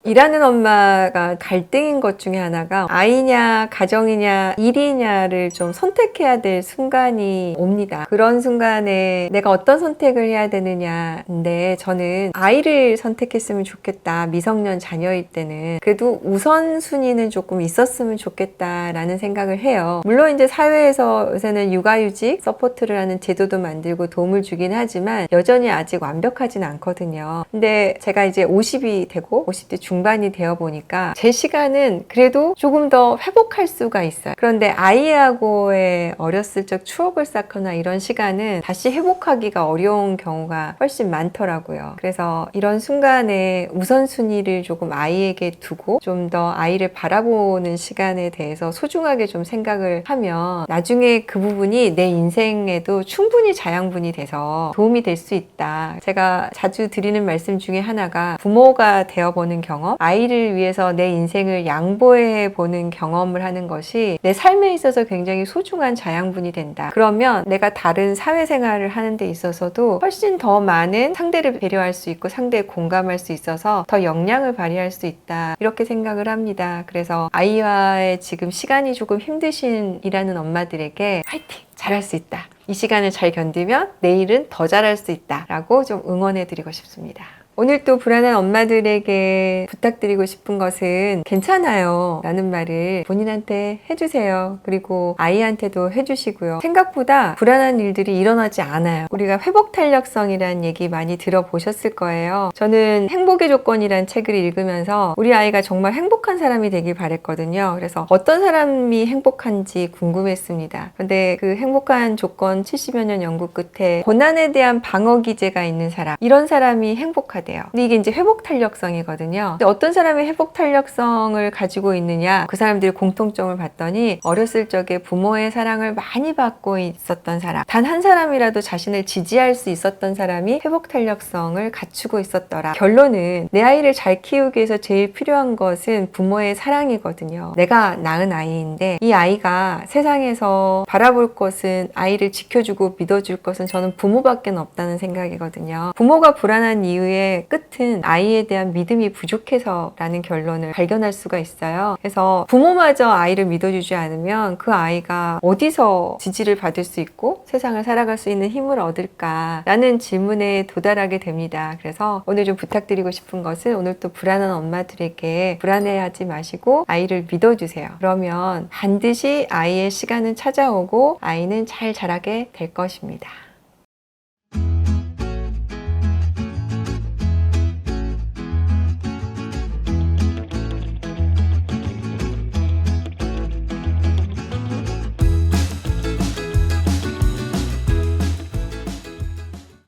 일하는 엄마가 갈등인 것 중에 하나가 아이냐 가정이냐 일이냐를 좀 선택해야 될 순간이 옵니다. 그런 순간에 내가 어떤 선택을 해야 되느냐인데, 저는 아이를 선택했으면 좋겠다. 미성년 자녀일 때는 그래도 우선순위는 조금 있었으면 좋겠다라는 생각을 해요. 물론 이제 사회에서 요새는 육아휴직 서포트를 하는 제도도 만들고 도움을 주긴 하지만 여전히 아직 완벽하진 않거든요. 근데 제가 이제 50이 되고 50대 중반이 되어 보니까 제 시간은 그래도 조금 더 회복할 수가 있어요. 그런데 아이하고의 어렸을 적 추억을 쌓거나 이런 시간은 다시 회복하기가 어려운 경우가 훨씬 많더라고요. 그래서 이런 순간에 우선순위를 조금 아이에게 두고 좀 더 아이를 바라보는 시간에 대해서 소중하게 좀 생각을 하면 나중에 그 부분이 내 인생에도 충분히 자양분이 돼서 도움이 될 수 있다. 제가 자주 드리는 말씀 중에 하나가 부모가 되어보는 경험, 아이를 위해서 내 인생을 양보해 보는 경험을 하는 것이 내 삶에 있어서 굉장히 소중한 자양분이 된다. 그러면 내가 다른 사회생활을 하는 데 있어서도 훨씬 더 많은 상대를 배려할 수 있고 상대에 공감할 수 있어서 더 역량을 발휘할 수 있다. 이렇게 생각을 합니다. 그래서 아이와의 지금 시간이 조금 힘드신 일하는 엄마들에게 화이팅! 잘할 수 있다. 이 시간을 잘 견디면 내일은 더 잘할 수 있다. 라고 좀 응원해 드리고 싶습니다. 오늘 또 불안한 엄마들에게 부탁드리고 싶은 것은 괜찮아요 라는 말을 본인한테 해주세요. 그리고 아이한테도 해주시고요. 생각보다 불안한 일들이 일어나지 않아요. 우리가 회복 탄력성이라는 얘기 많이 들어보셨을 거예요. 저는 행복의 조건이란 책을 읽으면서 우리 아이가 정말 행복한 사람이 되길 바랬거든요. 그래서 어떤 사람이 행복한지 궁금했습니다. 근데 그 행복한 조건 70여 년 연구 끝에 고난에 대한 방어 기제가 있는 사람, 이런 사람이 행복하다. 근데 이게 이제 회복 탄력성이거든요. 근데 어떤 사람이 회복 탄력성을 가지고 있느냐, 그 사람들이 공통점을 봤더니 어렸을 적에 부모의 사랑을 많이 받고 있었던 사람, 단 한 사람이라도 자신을 지지할 수 있었던 사람이 회복 탄력성을 갖추고 있었더라. 결론은 내 아이를 잘 키우기 위해서 제일 필요한 것은 부모의 사랑이거든요. 내가 낳은 아이인데 이 아이가 세상에서 바라볼 것은, 아이를 지켜주고 믿어줄 것은 저는 부모밖에 없다는 생각이거든요. 부모가 불안한 이유에 끝은 아이에 대한 믿음이 부족해서라는 결론을 발견할 수가 있어요. 그래서 부모마저 아이를 믿어주지 않으면 그 아이가 어디서 지지를 받을 수 있고 세상을 살아갈 수 있는 힘을 얻을까라는 질문에 도달하게 됩니다. 그래서 오늘 좀 부탁드리고 싶은 것은, 오늘 또 불안한 엄마들에게 불안해하지 마시고 아이를 믿어주세요. 그러면 반드시 아이의 시간은 찾아오고 아이는 잘 자라게 될 것입니다.